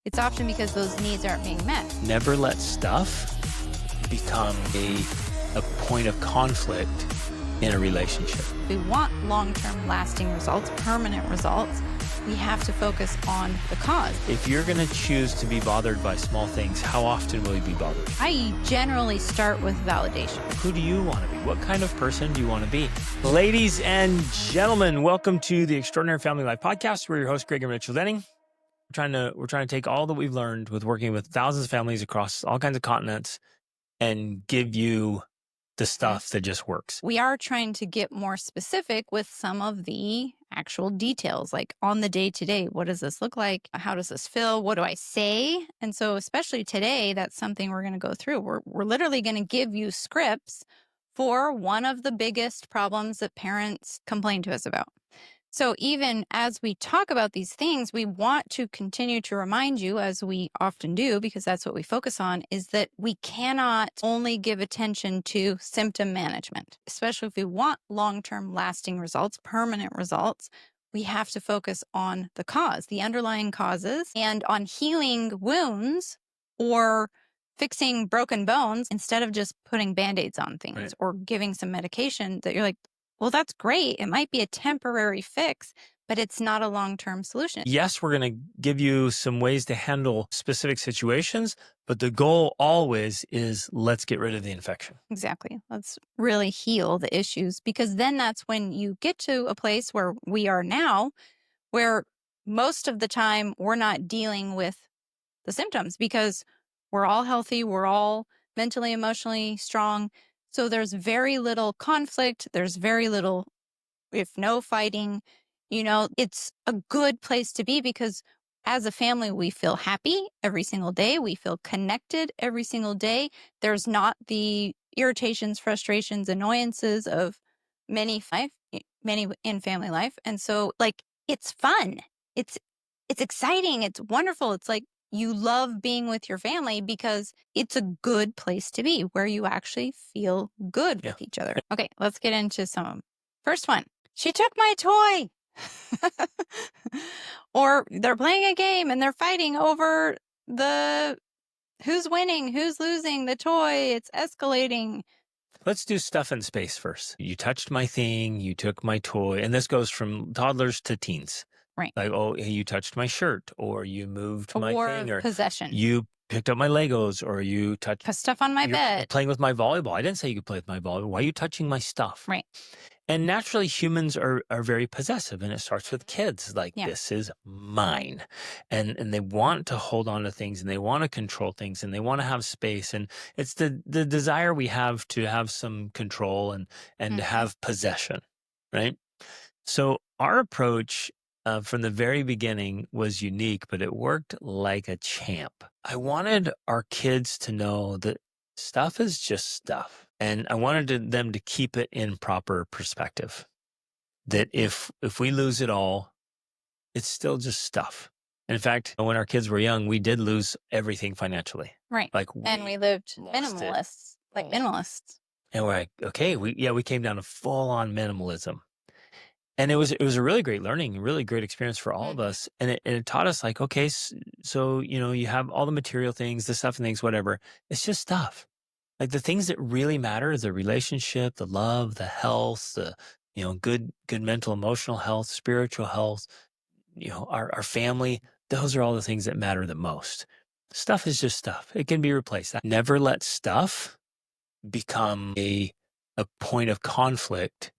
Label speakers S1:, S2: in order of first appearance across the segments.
S1: It's often because those needs aren't being met.
S2: Never let stuff become a point of conflict in a relationship.
S1: If we want long-term lasting results, permanent results, we have to focus on the cause.
S2: If you're going to choose to be bothered by small things, how often will you be bothered?
S1: I generally start with validation.
S2: Who do you want to be? What kind of person do you want to be? Ladies and gentlemen, welcome to the Extraordinary Family Life Podcast. We're your host, Greg and Rachel Denning. We're trying to take all that we've learned with working with thousands of families across all kinds of continents and give you the stuff that just works.
S1: We are trying to get more specific with some of the actual details, like on the day-to-day. What does this look like? How does this feel? What do I say? And so especially today, that's something we're going to go through. We're literally going to give you scripts for one of the biggest problems that parents complain to us about. So even as we talk about these things, we want to continue to remind you, as we often do, because that's what we focus on, is that we cannot only give attention to symptom management, especially if we want long-term lasting results, permanent results. We have to focus on the cause, the underlying causes, and on healing wounds or fixing broken bones instead of just putting Band-Aids on things, right, or giving some medication that you're like, well, that's great. It might be a temporary fix, but it's not a long-term solution.
S2: Yes, we're going to give you some ways to handle specific situations, but the goal always is let's get rid of the infection.
S1: Exactly. Let's really heal the issues, because then that's when you get to a place where we are now, where most of the time we're not dealing with the symptoms because we're all healthy. We're all mentally, emotionally strong. So there's very little conflict. There's very little, if no fighting. It's a good place to be because as a family, we feel happy every single day. We feel connected every single day. There's not the irritations, frustrations, annoyances of many in family life. And so it's fun. It's exciting. It's wonderful. It's like you love being with your family because it's a good place to be where you actually feel good with each other. Okay, let's get into some of them. First one, she took my toy. Or they're playing a game and they're fighting over who's winning, who's losing the toy. It's escalating.
S2: Let's do stuff in space first. You touched my thing, you took my toy, and this goes from toddlers to teens.
S1: Right.
S2: Like, oh, you touched my shirt, or you moved my thing, or
S1: possession.
S2: You picked up my Legos, or you touched
S1: stuff on my bed.
S2: Playing with my volleyball. I didn't say you could play with my volleyball. Why are you touching my stuff?
S1: Right.
S2: And naturally, humans are very possessive, and it starts with kids. Like, this is mine. And they want to hold on to things, and they want to control things, and they want to have space. And it's the desire we have to have some control and to have possession, right? So our approach from the very beginning was unique, but it worked like a champ. I wanted our kids to know that stuff is just stuff. And I wanted them to keep it in proper perspective. That if we lose it all, it's still just stuff. And in fact, when our kids were young, we did lose everything financially.
S1: Right. And we lived minimalists. And
S2: we're like, okay, we came down to full on minimalism. And it was a really great learning, really great experience for all of us. And it taught us like, okay, so, you have all the material things, the stuff and things, whatever. It's just stuff. Like the things that really matter is the relationship, the love, the health, the, good mental, emotional health, spiritual health, our family. Those are all the things that matter the most. Stuff is just stuff. It can be replaced. Never let stuff become a point of conflict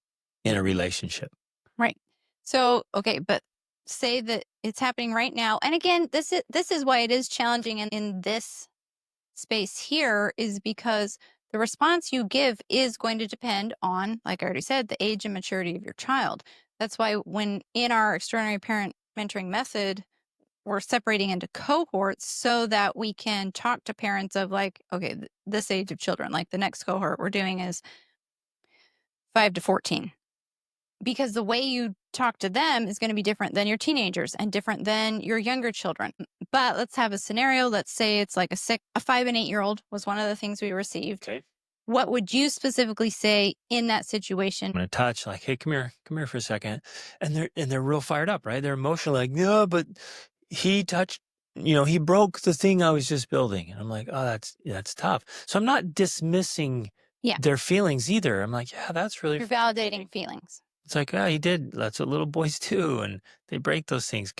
S2: in a relationship.
S1: Right. So, okay, but say that it's happening right now. And again, this is why it is challenging in this space here, is because the response you give is going to depend on, like I already said, the age and maturity of your child. That's why when in our Extraordinary Parent Mentoring Method, we're separating into cohorts so that we can talk to parents of like, okay, this age of children, like the next cohort we're doing is 5 to 14. Because the way you talk to them is going to be different than your teenagers and different than your younger children. But let's have a scenario. Let's say it's like a 5 and 8-year-old was one of the things we received.
S2: Okay.
S1: What would you specifically say in that situation?
S2: I'm going to touch like, hey, come here for a second. And they're real fired up, right? They're emotional, like, no, but he touched he broke the thing I was just building. And I'm like, oh, that's tough. So I'm not dismissing their feelings either. I'm like, yeah, that's really
S1: You're validating feelings.
S2: It's like, he did. That's what little boys do, and they break those things.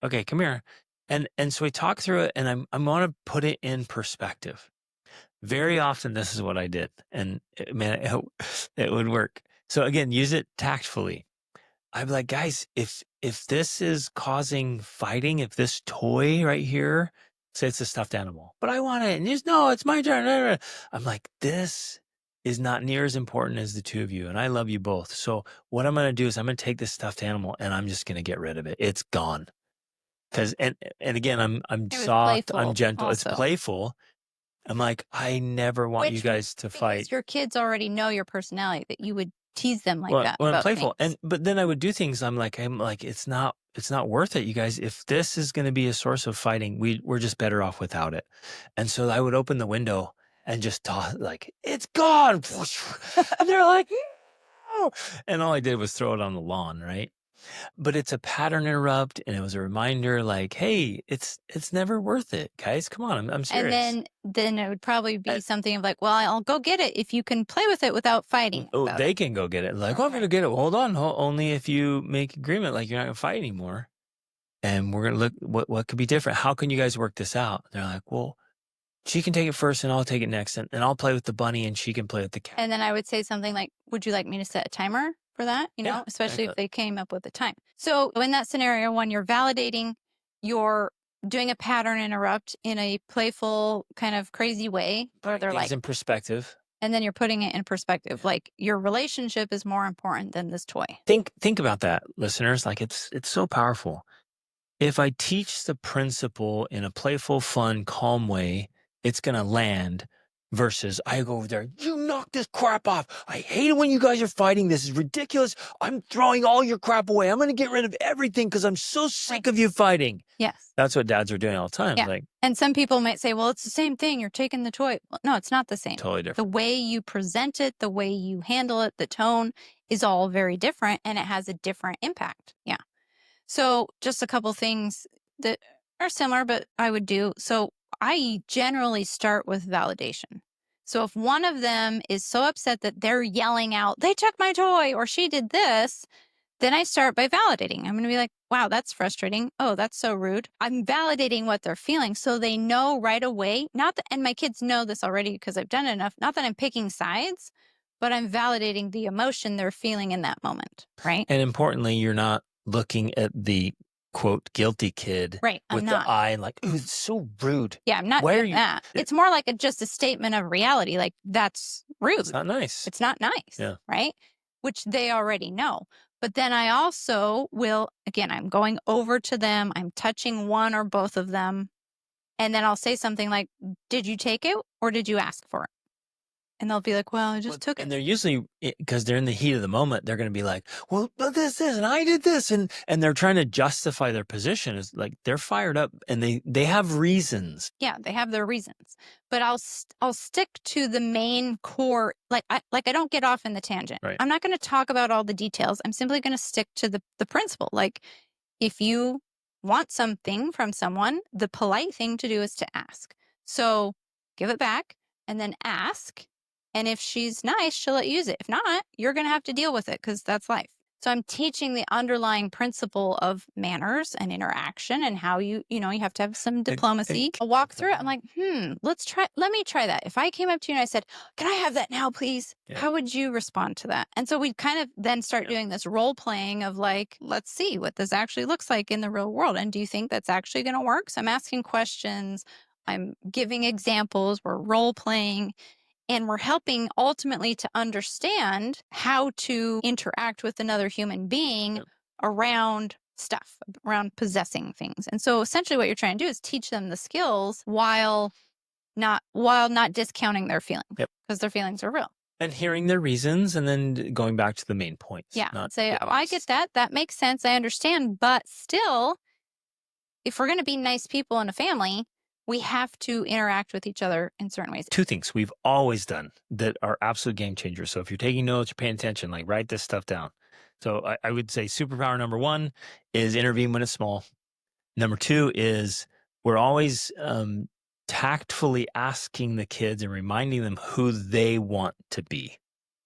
S2: Okay, come here. And so we talk through it, and I want to put it in perspective. Very often, this is what I did, and man, it would work. So again, use it tactfully. I'd be like, guys, if this is causing fighting, if this toy right here, say it's a stuffed animal, but I want it, and just no, it's my turn. I'm like, this is not near as important as the two of you, and I love you both. So what I'm gonna do is I'm gonna take this stuffed animal and I'm just gonna get rid of it. It's gone. Because and again, I'm soft, I'm gentle. Also. It's playful. I'm like, I never want you guys to fight.
S1: Your kids already know your personality, that you would tease them like that.
S2: Well, I'm playful, but then I would do things. I'm like, it's not worth it, you guys. If this is going to be a source of fighting, we're just better off without it. And so I would open the window and just toss, like, it's gone, and they're like, no! And all I did was throw it on the lawn, right? But it's a pattern interrupt, and it was a reminder, like, hey, it's never worth it, guys. Come on, I'm serious.
S1: And then it would probably be something of like, well, I'll go get it if you can play with it without fighting.
S2: Oh, they can go get it. Like, I'm going to get it. Well, hold on, only if you make agreement, like you're not going to fight anymore. And we're going to look what could be different. How can you guys work this out? They're like, well, she can take it first, and I'll take it next, and I'll play with the bunny, and she can play with the cat.
S1: And then I would say something like, would you like me to set a timer for that? Especially if they came up with a time. So in that scenario, when you're validating, you're doing a pattern interrupt in a playful kind of crazy way, where they're like
S2: in perspective.
S1: And then you're putting it in perspective. Like, your relationship is more important than this toy.
S2: Think about that, listeners. Like, it's so powerful. If I teach the principle in a playful, fun, calm way, it's going to land. Versus I go over there, you knock this crap off. I hate it when you guys are fighting. This is ridiculous. I'm throwing all your crap away. I'm going to get rid of everything because I'm so sick of you fighting.
S1: Yes.
S2: That's what dads are doing all the time.
S1: Yeah.
S2: Like,
S1: and some people might say, well, it's the same thing. You're taking the toy. Well, no, it's not the same.
S2: Totally different.
S1: The way you present it, the way you handle it, the tone is all very different, and it has a different impact. Yeah. So just a couple things that are similar, but I would do. So I generally start with validation. So if one of them is so upset that they're yelling out, they took my toy, or she did this, then I start by validating. I'm going to be like, wow, that's frustrating. Oh, that's so rude. I'm validating what they're feeling so they know right away. And my kids know this already because I've done it enough. Not that I'm picking sides, but I'm validating the emotion they're feeling in that moment, right?
S2: And importantly, you're not looking at the quote guilty kid with the eye and like, ooh, it's so rude.
S1: Yeah, I'm not doing that. It's more like just a statement of reality. Like, that's rude.
S2: It's not nice.
S1: It's not nice.
S2: Yeah.
S1: Right? Which they already know. But then I also will, again, I'm going over to them. I'm touching one or both of them. And then I'll say something like, did you take it or did you ask for it? And they'll be like, well, I just took it.
S2: And they're usually, because they're in the heat of the moment, they're going to be like, well, but this, and I did this. And they're trying to justify their position. It's like they're fired up and they have reasons.
S1: Yeah, they have their reasons. But I'll stick to the main core. Like I don't get off in the tangent.
S2: Right.
S1: I'm not going to talk about all the details. I'm simply going to stick to the principle. Like, if you want something from someone, the polite thing to do is to ask. So give it back and then ask. And if she's nice, she'll let you use it. If not, you're going to have to deal with it because that's life. So I'm teaching the underlying principle of manners and interaction and how you have to have some diplomacy. I'll walk through it. I'm like, let me try that. If I came up to you and I said, can I have that now, please? Yeah. How would you respond to that? And so we kind of then start doing this role playing of like, let's see what this actually looks like in the real world. And do you think that's actually going to work? So I'm asking questions. I'm giving examples. We're role playing. And we're helping ultimately to understand how to interact with another human being around stuff, around possessing things. And so essentially what you're trying to do is teach them the skills while not discounting their feelings, because their feelings are real.
S2: And hearing their reasons and then going back to the main points.
S1: Yeah. Say, I get that. That makes sense. I understand. But still, if we're going to be nice people in a family, we have to interact with each other in certain ways.
S2: Two things we've always done that are absolute game changers. So if you're taking notes, you're paying attention, like write this stuff down. So I would say superpower number one is intervene when it's small. Number two is we're always tactfully asking the kids and reminding them who they want to be.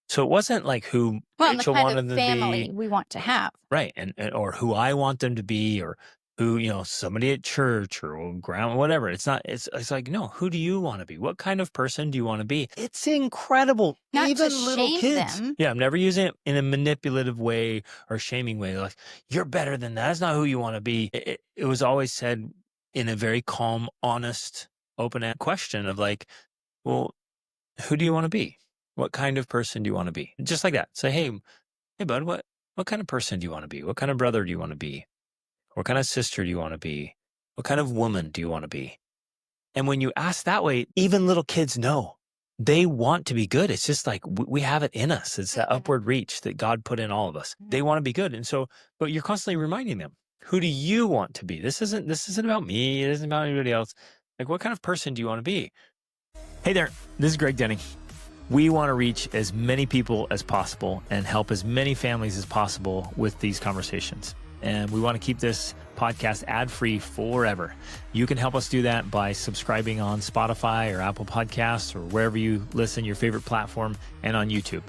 S2: So it wasn't like who
S1: Well, and the
S2: Rachel
S1: kind of
S2: wanted them to
S1: family
S2: be,
S1: we want to have.
S2: right? And or who I want them to be, or who, somebody at church or ground, whatever. It's not. It's like, no. Who do you want to be? What kind of person do you want to be? It's incredible.
S1: Not
S2: Even
S1: to
S2: little
S1: shame
S2: kids.
S1: them.
S2: Yeah, I'm never using it in a manipulative way or shaming way. Like, you're better than that. That's not who you want to be. It was always said in a very calm, honest, open question of like, well, who do you want to be? What kind of person do you want to be? Just like that. Say, hey, bud, what kind of person do you want to be? What kind of brother do you want to be? What kind of sister do you want to be? What kind of woman do you want to be? And when you ask that way, even little kids know they want to be good. It's just like we have it in us. It's that upward reach that God put in all of us. They want to be good. And so, but you're constantly reminding them, who do you want to be? This isn't about me. It isn't about anybody else. Like, what kind of person do you want to be? Hey there, this is Greg Denning. We want to reach as many people as possible and help as many families as possible with these conversations. And we want to keep this podcast ad-free forever. You can help us do that by subscribing on Spotify or Apple Podcasts or wherever you listen, your favorite platform, and on YouTube.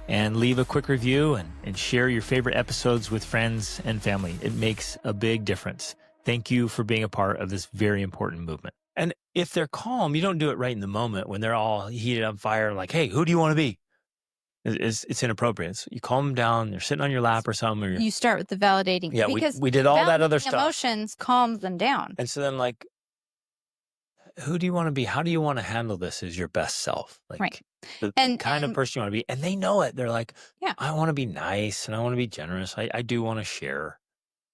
S2: And leave a quick review and share your favorite episodes with friends and family. It makes a big difference. Thank you for being a part of this very important movement. And if they're calm, you don't do it right in the moment when they're all heated on fire, like, hey, who do you want to be? It's inappropriate. So you calm them down. They're sitting on your lap or something. Or
S1: You start with the validating.
S2: yeah,
S1: because
S2: we did all that other
S1: validating
S2: stuff.
S1: Emotions calms them down.
S2: And so then, like, who do you want to be? How do you want to handle this as your best self? Like,
S1: Right.
S2: the
S1: And
S2: kind of person you want to be. And they know it. They're like,
S1: yeah,
S2: I want to be nice and I want to be generous. I do want to share.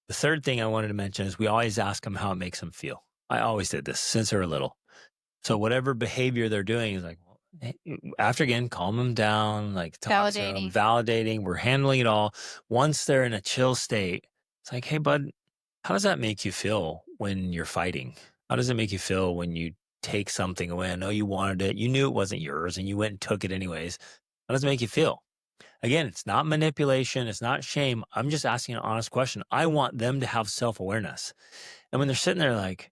S2: The third thing I wanted to mention is we always ask them how it makes them feel. I always did this since they were little. So whatever behavior they're doing is like, after again, calm them down, like talk to them, validating. We're handling it all. Once they're in a chill state, it's like, hey, bud, how does that make you feel when you're fighting? How does it make you feel when you take something away? I know you wanted it. You knew it wasn't yours and you went and took it anyways. How does it make you feel? Again, it's not manipulation. It's not shame. I'm just asking an honest question. I want them to have self-awareness. And when they're sitting there like,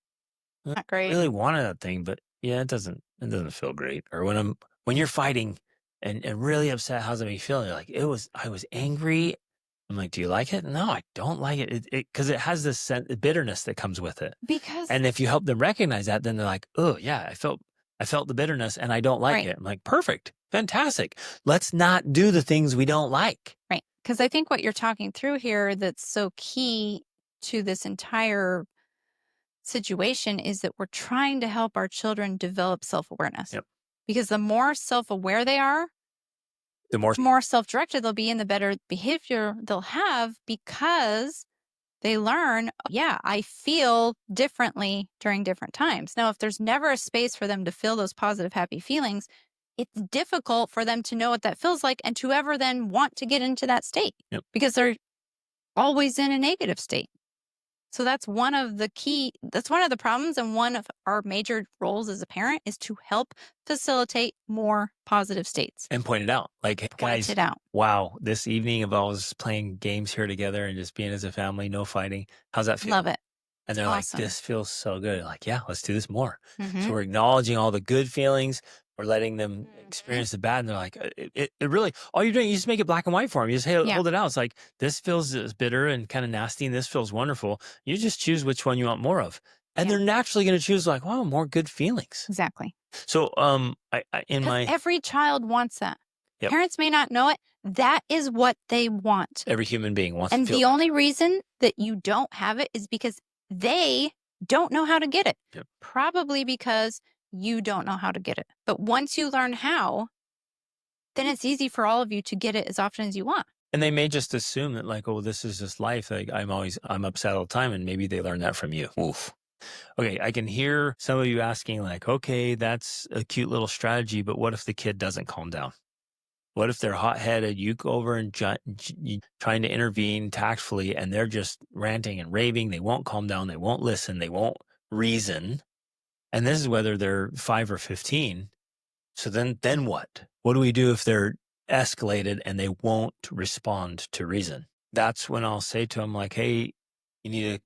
S1: not
S2: I
S1: great.
S2: really wanted that thing, but yeah, it doesn't feel great. Or when you're fighting and really upset, how's it make you feel? You're like, I was angry. I'm like, do you like it? No, I don't like it. Because it has this bitterness that comes with it. And if you help them recognize that, then they're like, oh yeah, I felt the bitterness and I don't like it. I'm like, perfect, fantastic. Let's not do the things we don't like.
S1: Right. Because I think what you're talking through here that's so key to this entire situation is that we're trying to help our children develop self-awareness.
S2: Yep.
S1: Because the more self-aware they are, the more self-directed they'll be and the better behavior they'll have because they learn, yeah, I feel differently during different times. Now, if there's never a space for them to feel those positive, happy feelings, it's difficult for them to know what that feels like and to ever then want to get into that state because they're always in a negative state. So that's one of the problems. And one of our major roles as a parent is to help facilitate more positive states.
S2: And point it out. Like, guys, wow, this evening of all us playing games here together and just being as a family, no fighting. How's that feel?
S1: Love it.
S2: And they're awesome. Like, this feels so good. Like, yeah, let's do this more.
S1: Mm-hmm.
S2: So we're acknowledging all the good feelings. We're letting them experience the bad. And they're like, it really, all you're doing, you just make it black and white for them. You just hold it out. It's like, this feels bitter and kind of nasty, and this feels wonderful. You just choose which one you want more of. And they're naturally going to choose like, wow, more good feelings.
S1: Exactly.
S2: So
S1: every child wants that. Yep. Parents may not know it. That is what they want.
S2: Every human being wants
S1: and
S2: to feel
S1: the only reason that you don't have it is because they don't know how to get it.
S2: Yep.
S1: Probably because you don't know how to get it. But once you learn how, then it's easy for all of you to get it as often as you want.
S2: And they may just assume that like, oh, this is just life. Like I'm upset all the time. And maybe they learn that from you. Oof. Okay. I can hear some of you asking like, okay, that's a cute little strategy, but what if the kid doesn't calm down? What if they're hot-headed? You go over and trying to intervene tactfully, and they're just ranting and raving. They won't calm down. They won't listen. They won't reason. And this is whether they're 5 or 15. So then what? What do we do if they're escalated and they won't respond to reason? That's when I'll say to them like, hey, you need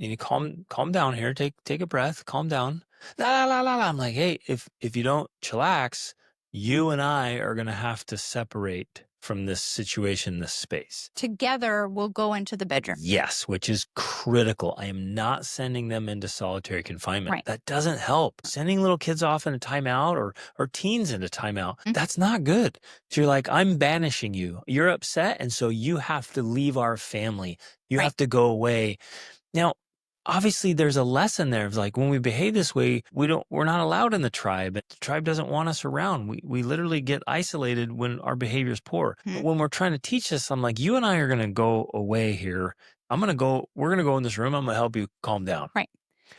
S2: you need to calm down here. Take a breath, calm down. La, la, la, la, la. I'm like, hey, if you don't chillax, you and I are going to have to separate from this situation, this space.
S1: Together, we'll go into the bedroom.
S2: Yes, which is critical. I am not sending them into solitary confinement.
S1: Right.
S2: That doesn't help. Sending little kids off in a timeout or teens into timeout, that's not good. So you're like, I'm banishing you. You're upset, and so you have to leave our family. You have to go away. Now, obviously there's a lesson there of like, when we behave this way, we're not allowed in the tribe. The tribe doesn't want us around. We literally get isolated when our behavior is poor. But when we're trying to teach this, I'm like, you and I are going to go away here. We're going to go in this room. I'm going to help you calm down.
S1: Right.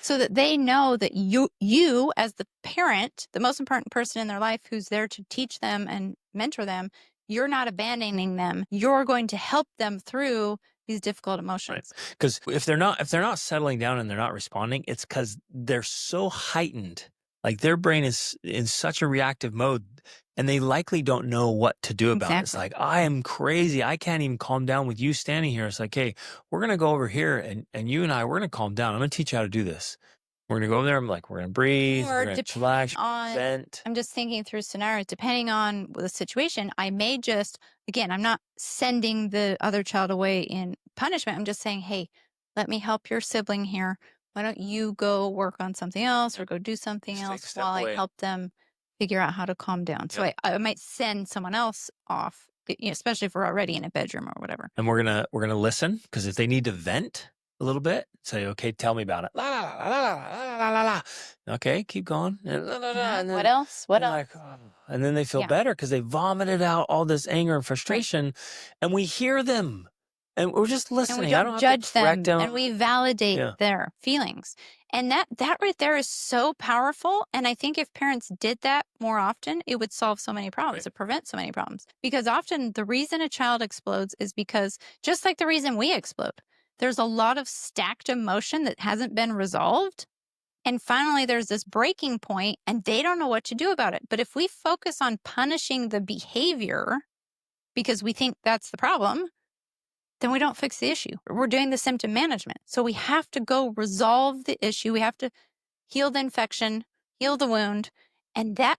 S1: So that they know that you as the parent, the most important person in their life who's there to teach them and mentor them, you're not abandoning them. You're going to help them through these difficult emotions.
S2: Because if they're not settling down and they're not responding, it's because they're so heightened. Like their brain is in such a reactive mode, and they likely don't know what to do about it. It's like, I am crazy. I can't even calm down with you standing here. It's like, hey, we're going to go over here, and you and I, we're going to calm down. I'm going to teach you how to do this. We're going to go over there. I'm like, we're going to breathe. We're going to relax, vent.
S1: I'm just thinking through scenarios. Depending on the situation, I may just, again, I'm not sending the other child away in punishment. I'm just saying, hey, let me help your sibling here. Why don't you go work on something else or go do something else while I help them figure out how to calm down? So I might send someone else off, especially if we're already in a bedroom or whatever.
S2: And we're gonna listen, because if they need to vent a little bit, say, okay, tell me about it. La, la, la, la, la, la, la, la. Okay, keep going. And, la, la, la, and then,
S1: what else? What else?
S2: Like, oh. And then they feel better because they vomited out all this anger and frustration, and we hear them. And we're just listening.
S1: And we don't judge them, and we validate their feelings. And that right there is so powerful. And I think if parents did that more often, it would solve so many problems, it prevent so many problems. Because often the reason a child explodes is because, just like the reason we explode, there's a lot of stacked emotion that hasn't been resolved. And finally, there's this breaking point, and they don't know what to do about it. But if we focus on punishing the behavior because we think that's the problem, then we don't fix the issue. We're doing the symptom management. So we have to go resolve the issue. We have to heal the infection, heal the wound. And that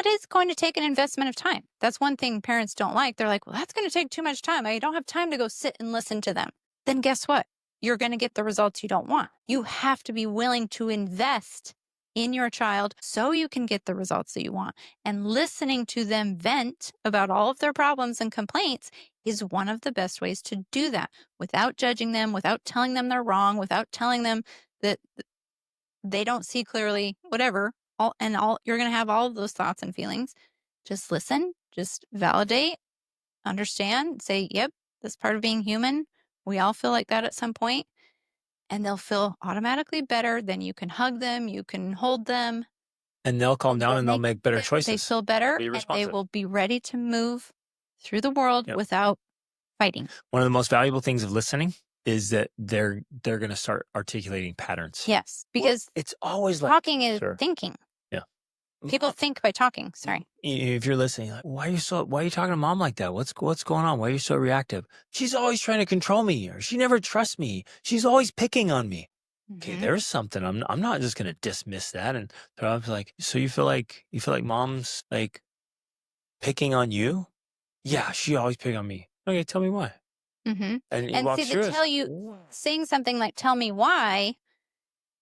S1: is going to take an investment of time. That's one thing parents don't like. They're like, well, that's going to take too much time. I don't have time to go sit and listen to them. Then guess what? You're going to get the results you don't want. You have to be willing to invest in your child so you can get the results that you want. And listening to them vent about all of their problems and complaints is one of the best ways to do that, without judging them, without telling them they're wrong, without telling them that they don't see clearly, whatever. You're going to have all of those thoughts and feelings. Just listen, just validate, understand, say, yep, that's part of being human. We all feel like that at some point. And they'll feel automatically better. Then you can hug them, you can hold them.
S2: And they'll calm down, and they'll make better choices.
S1: They feel better, and they will be ready to move through the world without fighting.
S2: One of the most valuable things of listening is that they're going to start articulating patterns.
S1: Yes, because
S2: it's always like
S1: talking is thinking.
S2: Yeah.
S1: People think by talking. Sorry.
S2: If you're listening, like, why are you talking to mom like that? What's going on? Why are you so reactive? She's always trying to control me, or she never trusts me. She's always picking on me. Okay, there's something. I'm not just going to dismiss that. And I was like, so you feel like mom's like picking on you? Yeah, she always pick on me. Okay, tell me why. And
S1: see, to tell you, saying something like "tell me why"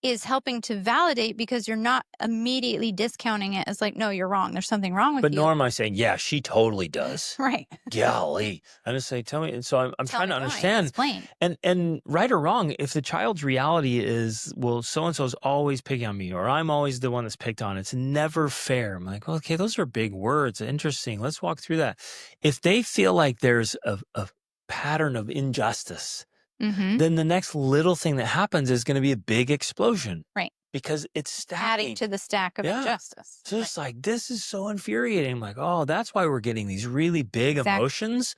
S1: is helping to validate, because you're not immediately discounting it as like, no, you're wrong. There's something wrong with you.
S2: But nor am I saying, yeah, she totally does.
S1: Right.
S2: Golly. I just say, tell me. And so I'm trying to understand.
S1: Explain.
S2: And right or wrong, if the child's reality is, well, so-and-so's always picking on me, or I'm always the one that's picked on, it's never fair. I'm like, well, okay, those are big words. Interesting. Let's walk through that. If they feel like there's a pattern of injustice, then the next little thing that happens is going to be a big explosion.
S1: Right.
S2: Because it's stacking.
S1: Adding to the stack of injustice.
S2: So it's like, this is so infuriating. I'm like, oh, that's why we're getting these really big emotions,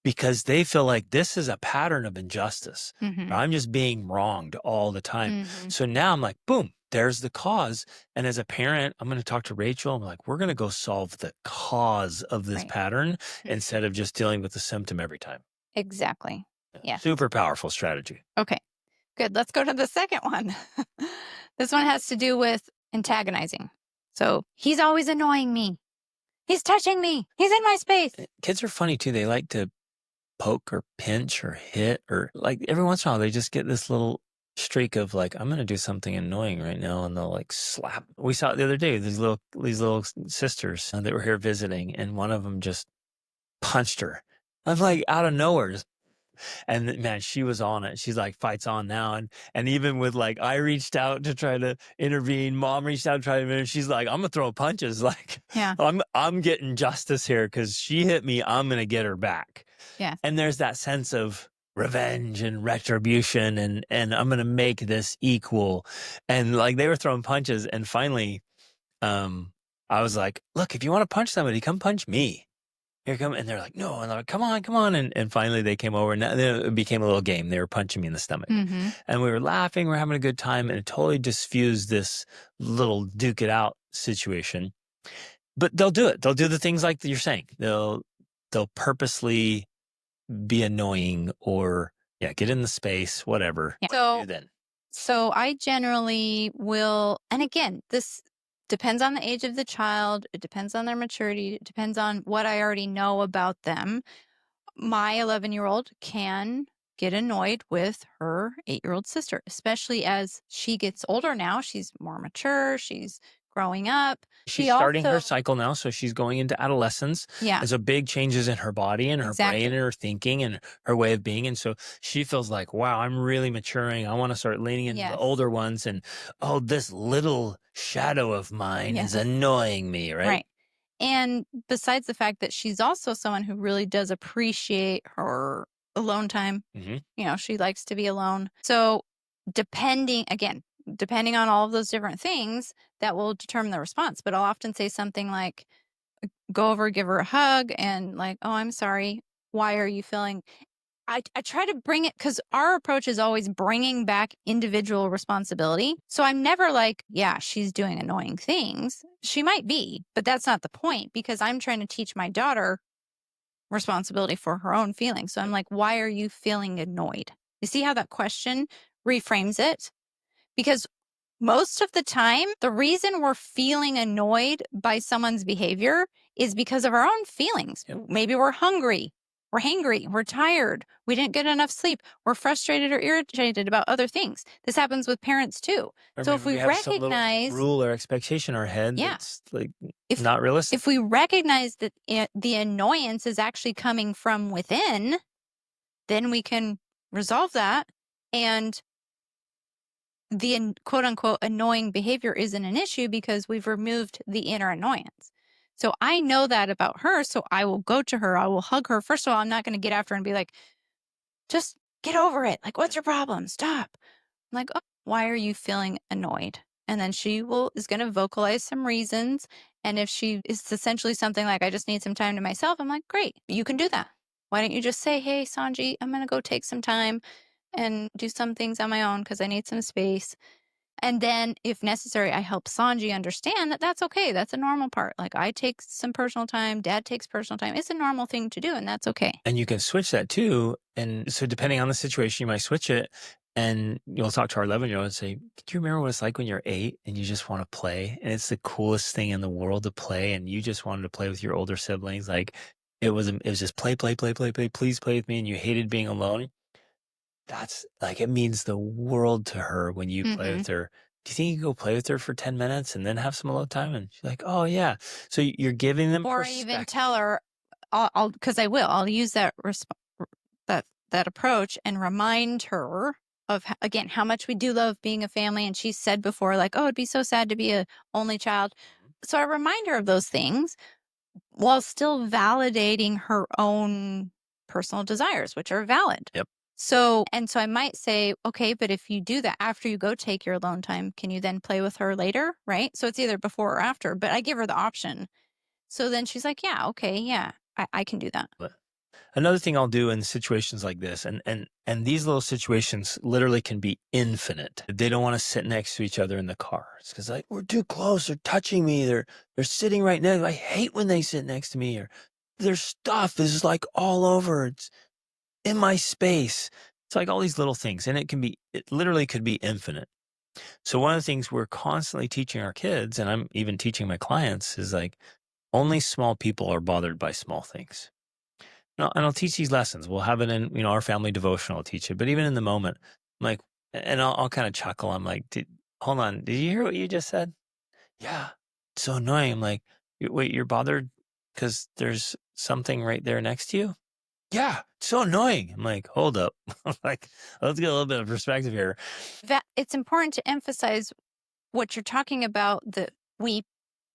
S2: because they feel like this is a pattern of injustice. I'm just being wronged all the time. So now I'm like, boom, there's the cause. And as a parent, I'm going to talk to Rachel. I'm like, we're going to go solve the cause of this pattern instead of just dealing with the symptom every time.
S1: Exactly. Yeah.
S2: Super powerful strategy.
S1: Okay. Good. Let's go to the second one. This one has to do with antagonizing. So he's always annoying me. He's touching me. He's in my space.
S2: Kids are funny too. They like to poke or pinch or hit, or like every once in a while they just get this little streak of like, I'm gonna do something annoying right now, and they'll like slap. We saw it the other day, these little sisters that were here visiting, and one of them just punched her. I'm like, out of nowhere. And man, she was on it. She's like, fights on now. And even with like, I reached out to try to intervene. Mom reached out to try to intervene. She's like, I'm gonna throw punches. Like,
S1: Yeah.
S2: I'm getting justice here because she hit me. I'm gonna get her back.
S1: Yeah.
S2: And there's that sense of revenge and retribution, and I'm gonna make this equal. And like they were throwing punches, and finally, I was like, look, if you want to punch somebody, come punch me. Here come, and they're like, no, and they're like, come on, and finally they came over, and then it became a little game. They were punching me in the stomach, and we were laughing, we're having a good time, and it totally diffused this little duke it out situation. But they'll do it. They'll do the things like you're saying. They'll purposely be annoying, or get in the space, whatever.
S1: Yeah. So I generally will, and again, this depends on the age of the child. It depends on their maturity. It depends on what I already know about them. My 11-year-old can get annoyed with her 8-year-old sister, especially as she gets older now. She's more mature. She's growing up.
S2: She's starting her cycle now, so she's going into adolescence.
S1: Yeah.
S2: There's a big changes in her body and her brain and her thinking and her way of being. And so she feels like, wow, I'm really maturing. I want to start leaning into the older ones. And, oh, this little shadow of mine is annoying me, right?
S1: Right. And besides the fact that she's also someone who really does appreciate her alone time, she likes to be alone. So depending on all of those different things, that will determine the response. But I'll often say something like, go over, give her a hug, and like, oh, I'm sorry. Why are you feeling? I try to bring it, because our approach is always bringing back individual responsibility. So I'm never like, yeah, she's doing annoying things. She might be, but that's not the point, because I'm trying to teach my daughter responsibility for her own feelings. So I'm like, why are you feeling annoyed? You see how that question reframes it? Because most of the time, the reason we're feeling annoyed by someone's behavior is because of our own feelings.
S2: Yep.
S1: Maybe we're hungry, we're hangry, we're tired, we didn't get enough sleep, we're frustrated or irritated about other things. This happens with parents too.
S2: Or
S1: so if we
S2: have
S1: recognize
S2: some rule or expectation in our head that's like not realistic.
S1: If we recognize that the annoyance is actually coming from within, then we can resolve that, and the quote unquote annoying behavior isn't an issue because we've removed the inner annoyance. So I know that about her. So I will go to her. I will hug her. First of all, I'm not going to get after her and be like, just get over it. Like, what's your problem? Stop. I'm like, oh, why are you feeling annoyed? And then she is going to vocalize some reasons. And if she is essentially something like, I just need some time to myself, I'm like, great, you can do that. Why don't you just say, hey, Sanji, I'm going to go take some time and do some things on my own because I need some space. And then if necessary, I help Sanji understand that that's okay. That's a normal part. Like, I take some personal time. Dad takes personal time. It's a normal thing to do, and that's okay.
S2: And you can switch that too. And so depending on the situation, you might switch it. And you'll talk to our 11-year-old and say, do you remember what it's like when you're 8 and you just want to play? And it's the coolest thing in the world to play. And you just wanted to play with your older siblings. Like it was just play. Please play with me. And you hated being alone. That's like, it means the world to her when you play with her. Do you think you can go play with her for 10 minutes and then have some alone time? And she's like, oh yeah. So you're giving them
S1: or even tell her, I'll use that approach and remind her of, again, how much we do love being a family. And she said before, like, oh, it'd be so sad to be a only child. So I remind her of those things while still validating her own personal desires, which are valid.
S2: Yep.
S1: So I might say, okay, but if you do that after you go take your alone time, can you then play with her later? Right. So it's either before or after, but I give her the option. So then she's like, yeah, okay, yeah, I can do that.
S2: But another thing I'll do in situations like this, and these little situations literally can be infinite. They don't want to sit next to each other in the car. It's because like, we're too close. They're touching me. They're sitting right next. I hate when they sit next to me, or their stuff is like all over. It's in my space. It's like all these little things, and it literally could be infinite. So one of the things we're constantly teaching our kids, and I'm even teaching my clients, is like only small people are bothered by small things. And I'll teach these lessons. We'll have it in, our family devotion. I'll teach it. But even in the moment, I'm like, and I'll kind of chuckle. I'm like, hold on. Did you hear what you just said? Yeah. It's so annoying. I'm like, wait, you're bothered because there's something right there next to you? Yeah. It's so annoying. I'm like, hold up. I'm like, let's get a little bit of perspective here.
S1: That it's important to emphasize what you're talking about, that we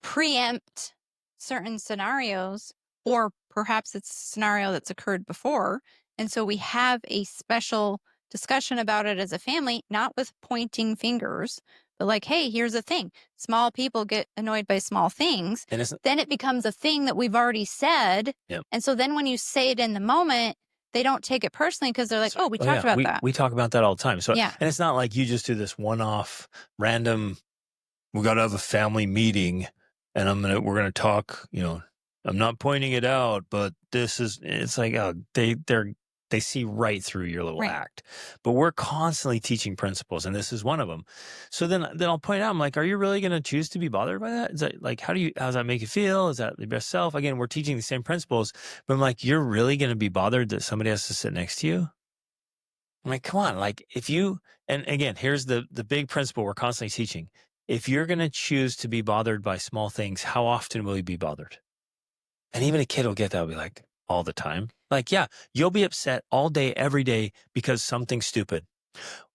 S1: preempt certain scenarios, or perhaps it's a scenario that's occurred before. And so we have a special discussion about it as a family, not with pointing fingers, but like, hey, here's the thing. Small people get annoyed by small things.
S2: And
S1: Then it becomes a thing that we've already said.
S2: Yep.
S1: And so then when you say it in the moment, they don't take it personally because they're like, oh, we talked
S2: yeah,
S1: about that.
S2: we talk about that all the time. So,
S1: Yeah.
S2: and it's not like you just do this one-off random, we got to have a family meeting and we're going to talk, I'm not pointing it out, but it's like, they see right through your little
S1: Right.
S2: act. But we're constantly teaching principles, and this is one of them. So then I'll point out, I'm like, are you really going to choose to be bothered by that? Is that like, how does that make you feel? Is that the best self? Again, we're teaching the same principles, but I'm like, you're really going to be bothered that somebody has to sit next to you? I'm like, come on, like and again, here's the big principle we're constantly teaching. If you're going to choose to be bothered by small things, how often will you be bothered? And even a kid will get that, will be like, all the time. Like, yeah, you'll be upset all day, every day because something's stupid.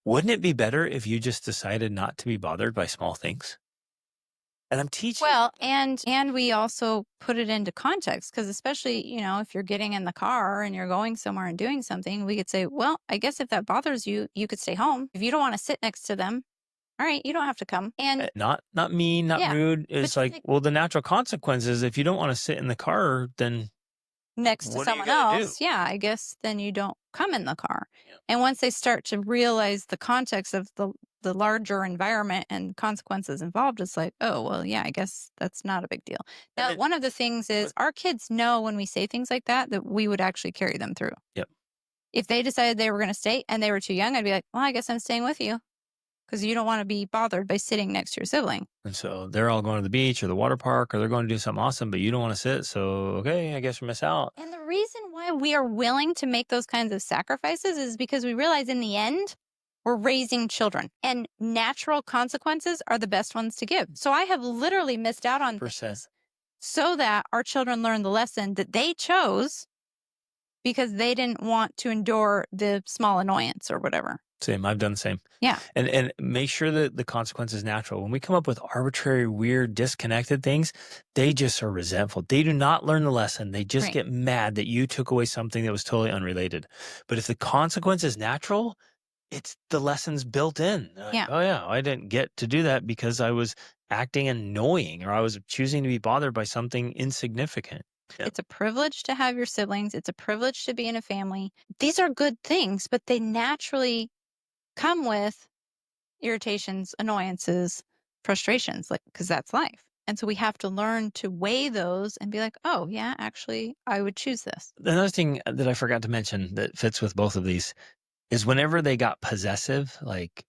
S2: Wouldn't it be better if you just decided not to be bothered by small things? And I'm teaching.
S1: Well, and we also put it into context, because especially, if you're getting in the car and you're going somewhere and doing something, we could say, well, I guess if that bothers you, you could stay home. If you don't want to sit next to them, all right, you don't have to come. And
S2: Not mean, not
S1: yeah,
S2: rude. It's like, well, the natural consequences, if you don't want to sit in the car, then
S1: next to
S2: what are you
S1: someone
S2: gonna
S1: else,
S2: do?
S1: yeah, I guess then you don't come in the car.
S2: Yeah.
S1: And once they start to realize the context of the larger environment and consequences involved, it's like, oh, well, yeah, I guess that's not a big deal. Now, one of the things is our kids know when we say things like that we would actually carry them through.
S2: Yep.
S1: If they decided they were going to stay and they were too young, I'd be like, well, I guess I'm staying with you, because you don't want to be bothered by sitting next to your sibling.
S2: And so they're all going to the beach or the water park, or they're going to do something awesome, but you don't want to sit. So, okay, I guess we miss out.
S1: And the reason why we are willing to make those kinds of sacrifices is because we realize in the end, we're raising children, and natural consequences are the best ones to give. So I have literally missed out on things so that our children learn the lesson that they chose because they didn't want to endure the small annoyance or whatever.
S2: Same. I've done the same.
S1: Yeah.
S2: And make sure that the consequence is natural. When we come up with arbitrary, weird, disconnected things, they just are resentful. They do not learn the lesson. They just get mad that you took away something that was totally unrelated. But if the consequence is natural, it's the lessons built in.
S1: Yeah.
S2: Oh yeah, I didn't get to do that because I was acting annoying, or I was choosing to be bothered by something insignificant. Yeah.
S1: It's a privilege to have your siblings. It's a privilege to be in a family. These are good things, but they naturally come with irritations, annoyances, frustrations, like, because that's life. And so we have to learn to weigh those and be like, oh, yeah, actually, I would choose this.
S2: Another thing that I forgot to mention that fits with both of these is whenever they got possessive, like,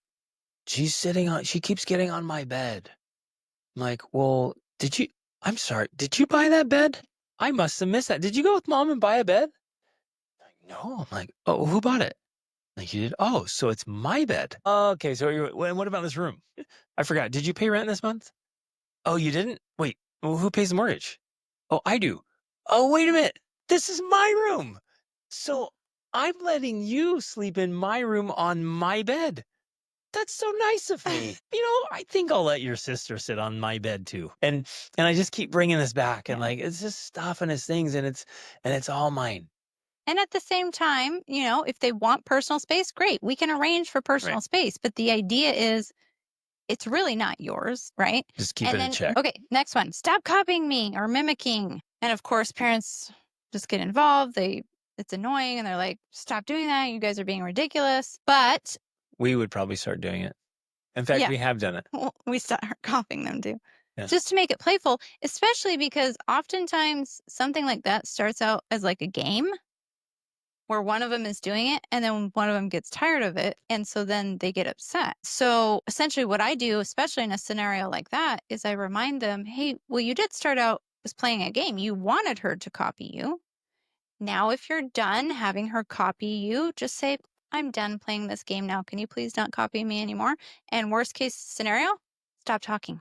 S2: she keeps getting on my bed. I'm like, well, I'm sorry, did you buy that bed? I must have missed that. Did you go with mom and buy a bed? Like, no. I'm like, oh, who bought it? Like, you did? Oh, so it's my bed. Okay, so what about this room? I forgot. Did you pay rent this month? Oh, you didn't? Wait, well, who pays the mortgage? Oh, I do. Oh, wait a minute. This is my room. So I'm letting you sleep in my room on my bed. That's so nice of me. I think I'll let your sister sit on my bed too. And I just keep bringing this back, and like, it's just stuff and it's things, and it's all mine.
S1: And at the same time, if they want personal space, great. We can arrange for personal space. But the idea is it's really not yours, right?
S2: Just keep it in check.
S1: Okay, next one. Stop copying me or mimicking. And of course, parents just get involved. It's annoying, and they're like, stop doing that. You guys are being ridiculous. But
S2: we would probably start doing it. In fact, we have done it.
S1: We start copying them too.
S2: Yeah.
S1: Just to make it playful, especially because oftentimes something like that starts out as like a game. where one of them is doing it and then one of them gets tired of it. And so then they get upset. So essentially, what I do, especially in a scenario like that, is I remind them, hey, well, you did start out as playing a game. You wanted her to copy you. Now, if you're done having her copy you, just say, I'm done playing this game now. Can you please not copy me anymore? And worst case scenario, stop talking.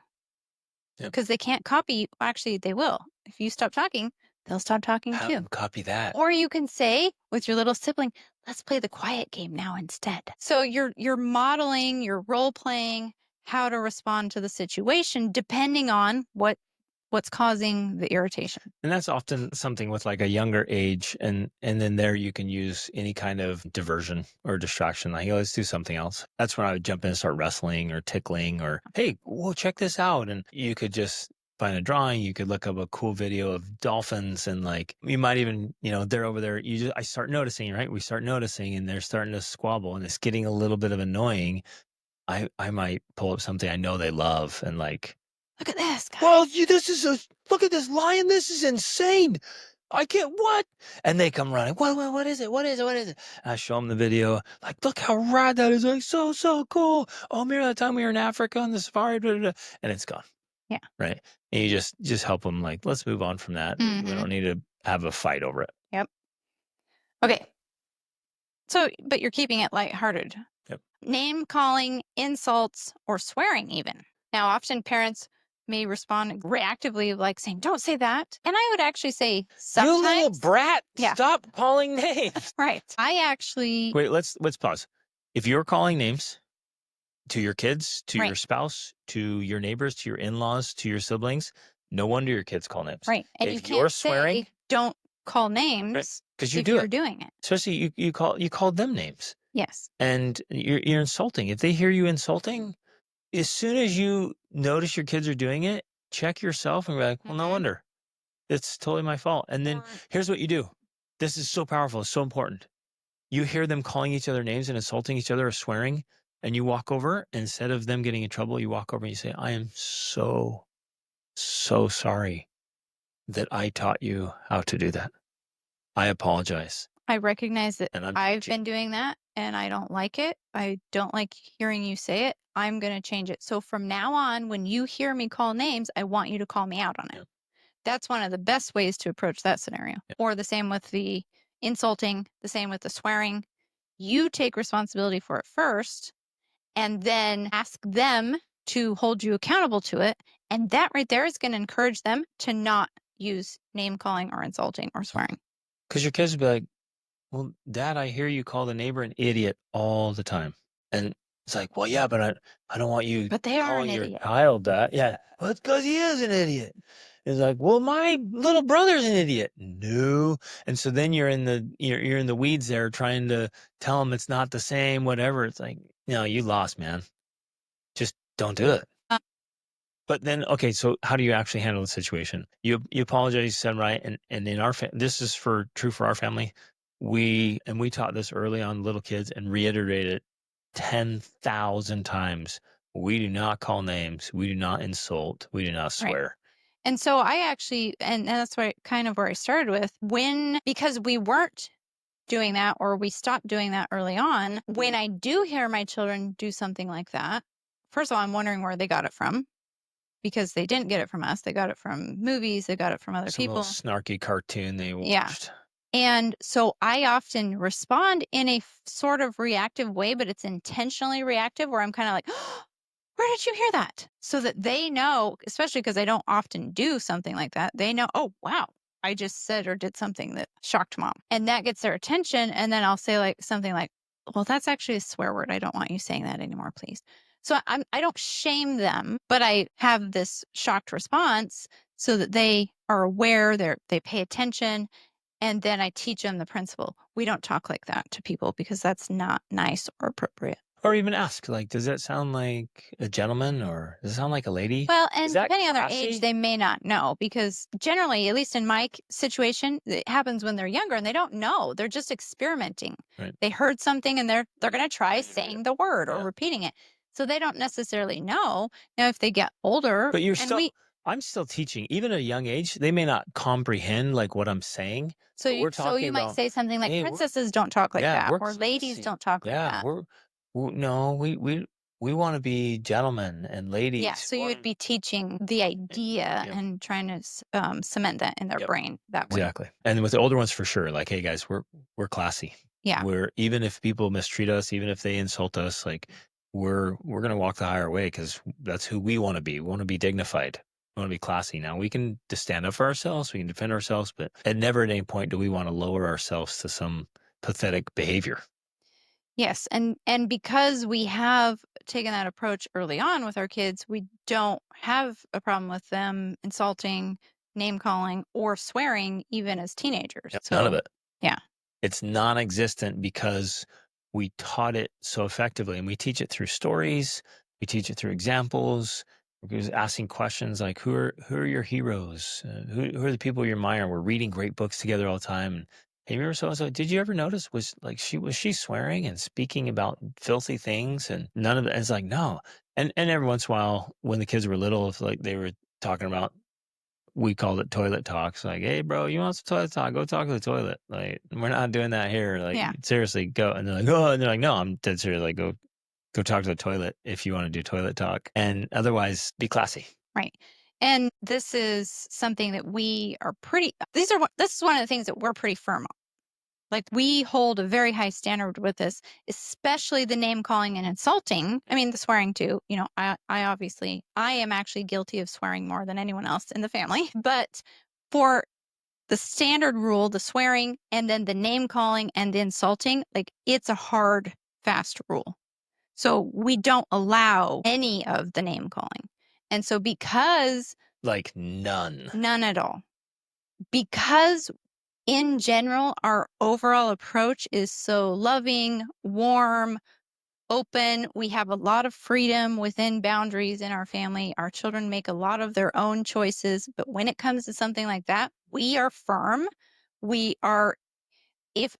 S2: Yep.
S1: Because they can't copy you. Actually, they will. If you stop talking, they'll stop talking
S2: Have
S1: too.
S2: them copy that.
S1: Or you can say with your little sibling, let's play the quiet game now instead. So you're modeling, you're role playing how to respond to the situation depending on what's causing the irritation.
S2: And that's often something with like a younger age, and then there you can use any kind of diversion or distraction. Like, let's do something else. That's when I would jump in and start wrestling or tickling, or hey, well, check this out. And you could just find a drawing. You could look up a cool video of dolphins, and like you might even, they're over there. I start noticing, right? We start noticing, and they're starting to squabble, and it's getting a little bit of annoying. I might pull up something I know they love, and like,
S1: look at this, guys.
S2: well, look at this lion. This is insane. I can't, what? And they come running. What is it? What is it? What is it? And I show them the video. Like, look how rad that is. Like, so cool. Oh, remember that time we were in Africa on the safari? Blah, blah, blah. And it's gone.
S1: Yeah.
S2: Right. And you just help them, like, let's move on from that. We don't need to have a fight over it.
S1: Yep. Okay. So, but you're keeping it lighthearted.
S2: Yep.
S1: Name calling, insults, or swearing even. Now, often parents may respond reactively, like saying, don't say that. And I would actually say, sometimes.
S2: You little brat,
S1: Yeah.
S2: stop calling names.
S1: Right. I actually.
S2: Wait, let's pause. If you're calling names to your kids, to
S1: Right.
S2: your spouse, to your neighbors, to your in-laws, to your siblings, no wonder your kids call names.
S1: Right. And
S2: if
S1: you can't
S2: you're swearing,
S1: say, don't call names
S2: because you
S1: if
S2: do
S1: you're
S2: it.
S1: doing it.
S2: Especially you called them names.
S1: Yes.
S2: And you're insulting. If they hear you insulting, as soon as you notice your kids are doing it, check yourself and be like, well, no wonder. It's totally my fault. And then here's what you do. This is so powerful. It's so important. You hear them calling each other names and insulting each other or swearing, and you walk over, instead of them getting in trouble, you walk over and you say, I am so sorry that I taught you how to do that. I apologize.
S1: I recognize that
S2: And
S1: I've been doing that and I don't like it. I don't like hearing you say it. I'm going to change it. So from now on, when you hear me call names, I want you to call me out on it.
S2: Yeah.
S1: That's one of the best ways to approach that scenario.
S2: Yeah.
S1: Or the same with the insulting, the same with the swearing. You take responsibility for it first and then ask them to hold you accountable to it. And that right there is going to encourage them to not use name calling or insulting or swearing.
S2: Because your kids will be like, well, Dad, I hear you call the neighbor an idiot all the time. And it's like, well, yeah, but I don't want you
S1: But they are
S2: calling
S1: an
S2: your
S1: idiot.
S2: child that. Yeah. Well, it's because he is an idiot. It's like, well, my little brother's an idiot. No. And so then you're in the weeds there trying to tell him it's not the same, whatever. It's like, no, you lost, man. Just don't do it. But then, okay, so how do you actually handle the situation? You apologize, you said right, and in our this is true for our family. We taught this early on little kids and reiterated it 10,000 times. We do not call names. We do not insult. We do not swear.
S1: Right. And so I actually, and that's where I started with, because we weren't doing that or we stopped doing that early on, when I do hear my children do something like that, first of all, I'm wondering where they got it from, because they didn't get it from us. They got it from movies. They got it from other people.
S2: Some little snarky cartoon they watched.
S1: Yeah. And so I often respond in a sort of reactive way, but it's intentionally reactive, where I'm kind of like, oh, where did you hear that? So that they know, especially because I don't often do something like that, they know, oh, wow, I just said or did something that shocked mom. And that gets their attention. And then I'll say something like, well, that's actually a swear word. I don't want you saying that anymore, please. So I don't shame them, but I have this shocked response so that they are aware, they pay attention. And then I teach them the principle. We don't talk like that to people because that's not nice or appropriate.
S2: Or even ask, like, does that sound like a gentleman, or does it sound like a lady?
S1: Well, and depending on their
S2: classy?
S1: age, they may not know, because generally, at least in my situation, it happens when they're younger and they don't know. They're just experimenting.
S2: Right.
S1: They heard something and they're going to try saying the word or
S2: Yeah.
S1: repeating it. So they don't necessarily know. Now, if they get older,
S2: But you're
S1: and
S2: still I'm still teaching. Even at a young age, they may not comprehend like what I'm saying,
S1: So
S2: but we're
S1: you
S2: talking
S1: might
S2: about,
S1: say something like,
S2: hey,
S1: princesses don't talk like
S2: yeah,
S1: that,
S2: we're
S1: or ladies
S2: classy.
S1: don't talk like
S2: Yeah,
S1: that.
S2: no, we want to be gentlemen and
S1: Yeah,
S2: ladies.
S1: so you would be teaching the idea
S2: Yep.
S1: and trying to cement that in their
S2: Yep.
S1: brain that way.
S2: Exactly. And with the older ones for sure, like, hey guys, we're classy.
S1: Yeah.
S2: We're, even if people mistreat us, even if they insult us, like we're gonna walk the higher way because that's who we want to be. We want to be dignified. We want to be classy. Now we can just stand up for ourselves, we can defend ourselves, but at never at any point do we want to lower ourselves to some pathetic behavior.
S1: Yes, and because we have taken that approach early on with our kids, we don't have a problem with them insulting, name calling, or swearing even as teenagers.
S2: Yep, none of
S1: So,
S2: it.
S1: yeah.
S2: It's non-existent because we taught it so effectively, and we teach it through stories. We teach it through examples. We're just asking questions like, who are your heroes? Who are the people you admire? We're reading great books together all the time. And hey, remember so and so? Did you ever notice was she swearing and speaking about filthy things? And none of it. It's like no. And every once in a while, when the kids were little, if like they were talking about, we called it toilet talks. Like, hey, bro, you want some toilet talk? Go talk to the toilet. Like, we're not doing that here. Like,
S1: Yeah.
S2: seriously, go. And they're like, oh, and they're like, no, I'm dead serious. Like, go talk to the toilet if you want to do toilet talk. And otherwise, be classy.
S1: Right. And this is something that we are this is one of the things that we're pretty firm on. Like, we hold a very high standard with this, especially the name calling and insulting. I mean, the swearing too. You know, I am actually guilty of swearing more than anyone else in the family. But for the standard rule, the swearing and then the name calling and the insulting, like, it's a hard, fast rule. So we don't allow any of the name calling. And so because
S2: Like, none.
S1: none at all, because in general, our overall approach is so loving, warm, open. We have a lot of freedom within boundaries in our family. Our children make a lot of their own choices. But when it comes to something like that, we are firm. We are, if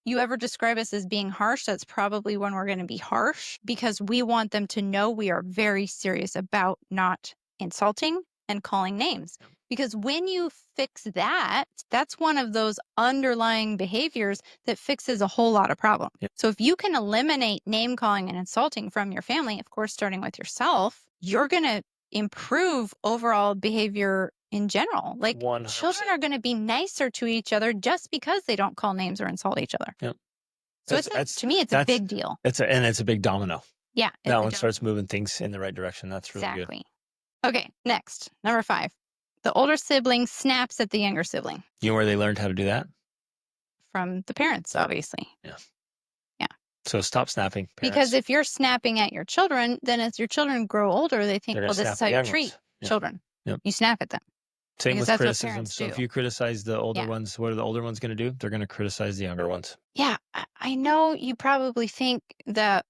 S1: you ever describe us as being harsh, that's probably when we're going to be harsh, because we want them to know we are very serious about not insulting and calling names. Because when you fix that, that's one of those underlying behaviors that fixes a whole lot of problems.
S2: Yep.
S1: So if you can eliminate name calling and insulting from your family, of course, starting with yourself, you're going to improve overall behavior in general. Like,
S2: 100%.
S1: children are going to be nicer to each other just because they don't call names or insult each other.
S2: Yep.
S1: So to me, it's a big deal.
S2: It's a big domino.
S1: Yeah.
S2: That one starts moving things in the right direction. That's really
S1: exactly. Good. Okay, next, number 5. The older sibling snaps at the younger sibling.
S2: You know where they learned how to do that?
S1: From the parents, obviously.
S2: Yeah.
S1: Yeah.
S2: So stop snapping, parents.
S1: Because if you're snapping at your children, then as your children grow older, they think, well, this is how you treat children.
S2: Yep.
S1: You snap at them.
S2: Same with criticism. So
S1: do.
S2: if you criticize the older ones, what are the older ones going to do? They're going to criticize the younger ones.
S1: Yeah. I know you probably think that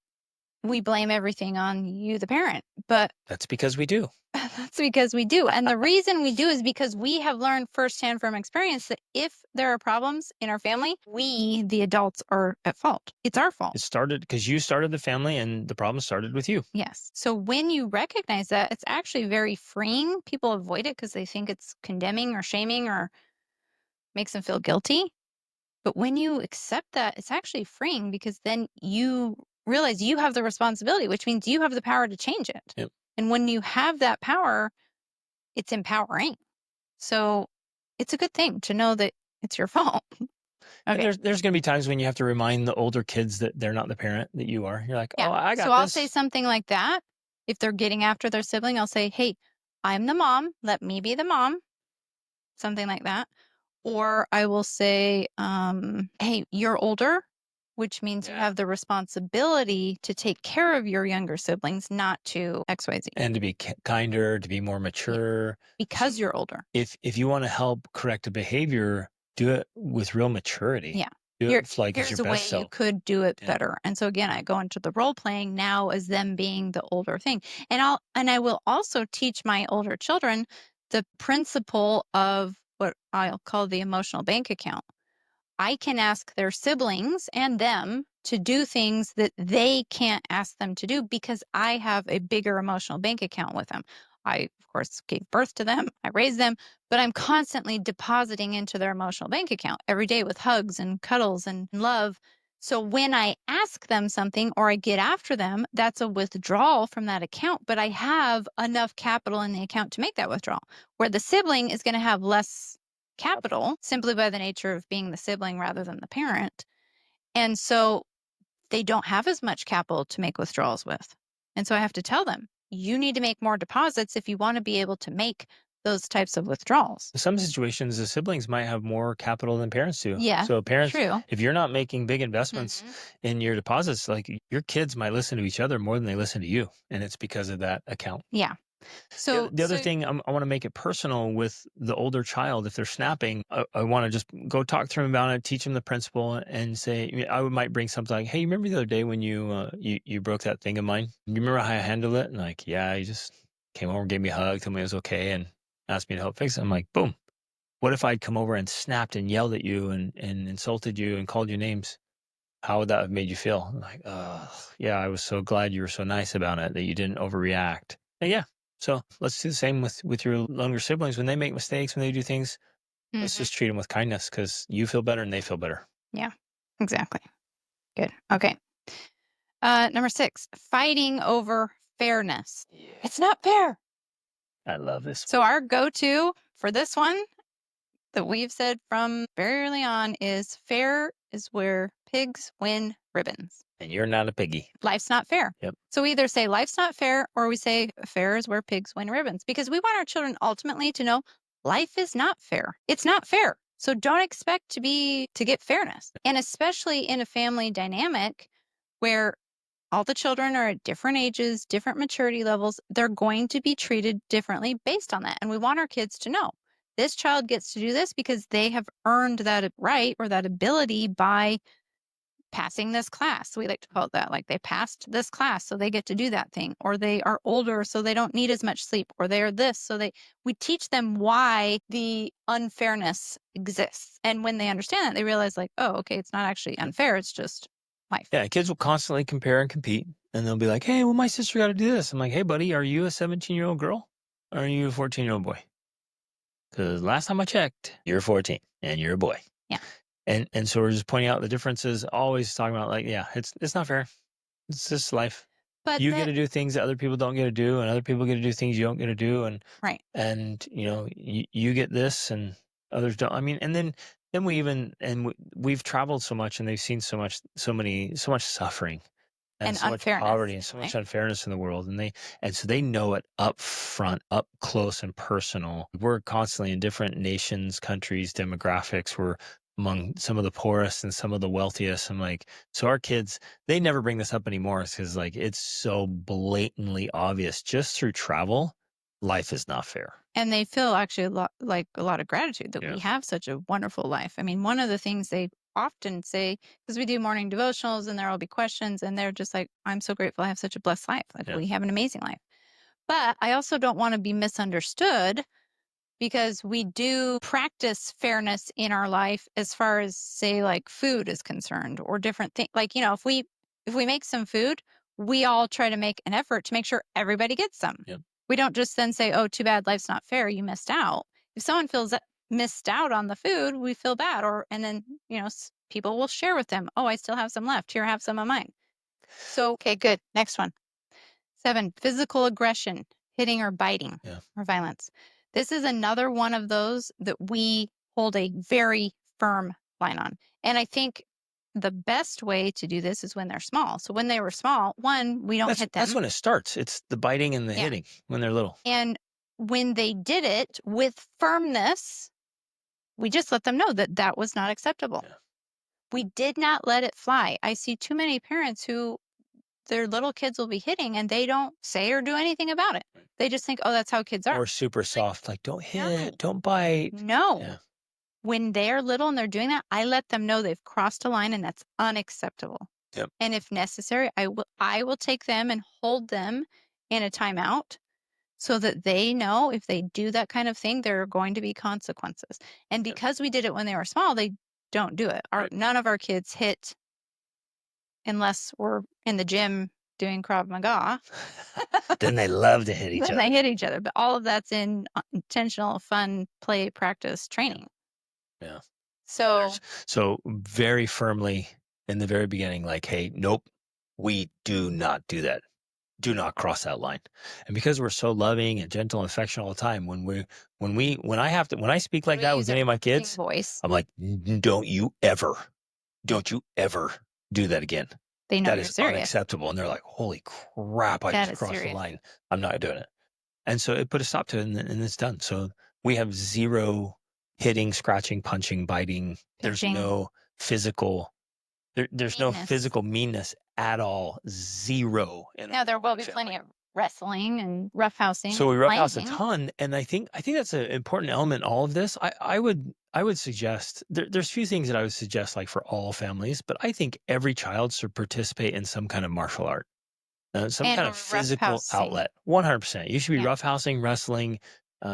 S1: we blame everything on you, the parent, but
S2: that's because we do.
S1: That's because we do. And the reason we do is because we have learned firsthand from experience that if there are problems in our family, we, the adults, are at fault. It's our fault.
S2: It started because you started the family and the problem started with you.
S1: Yes. So when you recognize that, it's actually very freeing. People avoid it because they think it's condemning or shaming or makes them feel guilty. But when you accept that, it's actually freeing because then you realize you have the responsibility, which means you have the power to change it.
S2: Yep.
S1: And when you have that power, it's empowering. So it's a good thing to know that it's your fault. Okay.
S2: And there's going to be times when you have to remind the older kids that they're not the parent that you are. You're like, oh, I got this.
S1: So I'll say something like that. If they're getting after their sibling, I'll say, hey, I'm the mom. Let me be the mom. Something like that. Or I will say, hey, you're older, which means you have the responsibility to take care of your younger siblings, not to XYZ.
S2: And to be kinder, to be more mature.
S1: Because you're older.
S2: If you want to help correct a behavior, do it with real maturity.
S1: Yeah.
S2: Do it like
S1: here's
S2: your
S1: a way
S2: best self.
S1: You could do it better. And so again, I go into the role playing now as them being the older thing. And I will also teach my older children the principle of what I'll call the emotional bank account. I can ask their siblings and them to do things that they can't ask them to do because I have a bigger emotional bank account with them. I, of course, gave birth to them, I raised them, but I'm constantly depositing into their emotional bank account every day with hugs and cuddles and love. So when I ask them something or I get after them, that's a withdrawal from that account, but I have enough capital in the account to make that withdrawal. Where the sibling is going to have less capital simply by the nature of being the sibling rather than the parent. And so they don't have as much capital to make withdrawals with. And so I have to tell them, you need to make more deposits if you want to be able to make those types of withdrawals.
S2: In some situations, the siblings might have more capital than parents do.
S1: Yeah,
S2: So parents,
S1: true.
S2: if you're not making big investments
S1: Mhm.
S2: in your deposits, like your kids might listen to each other more than they listen to you, and it's because of that account.
S1: Yeah.
S2: The other thing, I want to make it personal with the older child. If they're snapping, I want to just go talk to them about it, teach them the principle, and say, might bring something like, "Hey, you remember the other day when you broke that thing of mine? You remember how I handled it?" And like, yeah, you just came over, gave me a hug, told me it was okay, and asked me to help fix it. I'm like, boom. What if I'd come over and snapped and yelled at you and insulted you and called you names? How would that have made you feel? I'm like, oh, yeah, I was so glad you were so nice about it that you didn't overreact. And yeah, so let's do the same with your younger siblings. When they make mistakes, when they do things, let's
S1: Mhm.
S2: just treat them with kindness because you feel better and they feel better.
S1: Yeah, exactly. Good. Okay. Number 6, fighting over fairness.
S2: Yeah,
S1: It's not fair.
S2: I love this.
S1: So our go-to for this one that we've said from very early on is fair is where pigs win ribbons.
S2: And you're not a piggy.
S1: Life's not fair.
S2: Yep.
S1: So we either say life's not fair or we say fair is where pigs win ribbons because we want our children ultimately to know life is not fair. It's not fair. So don't expect to get fairness. And especially in a family dynamic where all the children are at different ages, different maturity levels, they're going to be treated differently based on that. And we want our kids to know this child gets to do this because they have earned that right or that ability by passing this class. We like to call it that. Like they passed this class, so they get to do that thing, or they are older, so they don't need as much sleep, or they are this. We teach them why the unfairness exists. And when they understand that, they realize, like, oh, okay, it's not actually unfair. It's just life.
S2: Yeah, kids will constantly compare and compete, and they'll be like, "Hey, well, my sister got to do this." I'm like, "Hey, buddy, are you a 17-year-old girl or are you a 14-year-old boy? Because last time I checked, you're 14 and you're a boy."
S1: Yeah.
S2: And so we're just pointing out the differences, always talking about like, yeah, it's not fair. It's just life.
S1: But
S2: You get
S1: that,
S2: to do things that other people don't get to do, and other people get to do things you don't get to do,
S1: right.
S2: and you get this and others don't. I mean, and then we've traveled so much and they've seen so much suffering and
S1: And
S2: so much
S1: unfairness.
S2: poverty and so much
S1: Right.
S2: unfairness in the world, and so they know it up front, up close and personal. We're constantly in different nations, countries, demographics. We're among some of the poorest and some of the wealthiest. I'm like, so our kids, they never bring this up anymore because like it's so blatantly obvious just through travel, life is not fair.
S1: And they feel actually a lot of gratitude that
S2: Yeah.
S1: we have such a wonderful life. I mean, one of the things they often say, because we do morning devotionals and there will be questions, and they're just like, I'm so grateful I have such a blessed life. Like,
S2: Yeah.
S1: we have an amazing life. But I also don't want to be misunderstood because we do practice fairness in our life as far as, say, like food is concerned or different things. Like, if we make some food, we all try to make an effort to make sure everybody gets some.
S2: Yep.
S1: We don't just then say, oh, too bad, life's not fair, you missed out. If someone feels missed out on the food, we feel bad. And then, people will share with them, oh, I still have some left. Here, have some of mine. So, okay, good. Next one. 7, physical aggression, hitting or biting,
S2: Yeah.
S1: or violence. This is another one of those that we hold a very firm line on. And I think the best way to do this is when they're small. So when they were small, one, we don't hit
S2: That's
S1: them.
S2: when it starts. It's the biting and the
S1: Yeah.
S2: hitting when they're little.
S1: And when they did it with firmness, we just let them know that that was not acceptable.
S2: Yeah.
S1: We did not let it fly. I see too many parents who their little kids will be hitting and they don't say or do anything about it.
S2: Right.
S1: They just think, oh, that's how kids are.
S2: Or super soft, like don't
S1: No.
S2: hit, don't bite.
S1: No.
S2: Yeah.
S1: When they're little and they're doing that, I let them know they've crossed a line and that's unacceptable.
S2: Yep.
S1: And if necessary, I will take them and hold them in a timeout so that they know if they do that kind of thing, there are going to be consequences. And because we did it when they were small, they don't do it.
S2: Right.
S1: None of our kids hit unless we're in the gym doing Krav Maga,
S2: Then they love to hit each
S1: then
S2: other.
S1: they hit each other. But all of that's in intentional, fun, play, practice, training.
S2: Yeah.
S1: So
S2: So very firmly in the very beginning, like, hey, nope, we do not do that. Do not cross that line. And because we're so loving and gentle and affectionate all the time, when I speak
S1: when
S2: like
S1: we
S2: that
S1: use
S2: with
S1: a
S2: any of my
S1: coaching
S2: kids,
S1: voice,
S2: I'm like, don't you ever do that again.
S1: they know
S2: That
S1: you're
S2: is
S1: serious.
S2: unacceptable. And they're like, holy crap, I
S1: That
S2: just
S1: is
S2: crossed the
S1: serious.
S2: line. I'm not doing it. And so it put a stop to it, and it's done. So we have zero hitting, scratching, punching, biting. There's
S1: Pitching,
S2: no physical there's no
S1: meanness.
S2: physical meanness at all. Zero in
S1: Now,
S2: our
S1: there will be
S2: family.
S1: plenty of wrestling and roughhousing
S2: So
S1: and
S2: we roughhouse a
S1: playing.
S2: ton, and I think that's an important element in all of this. I would suggest there's a few things that I would suggest, like for all families, but I think every child should participate in some kind of martial art, some
S1: And
S2: kind
S1: or
S2: of physical
S1: roughhousing.
S2: outlet. 100%. You should be
S1: Yeah.
S2: roughhousing, wrestling,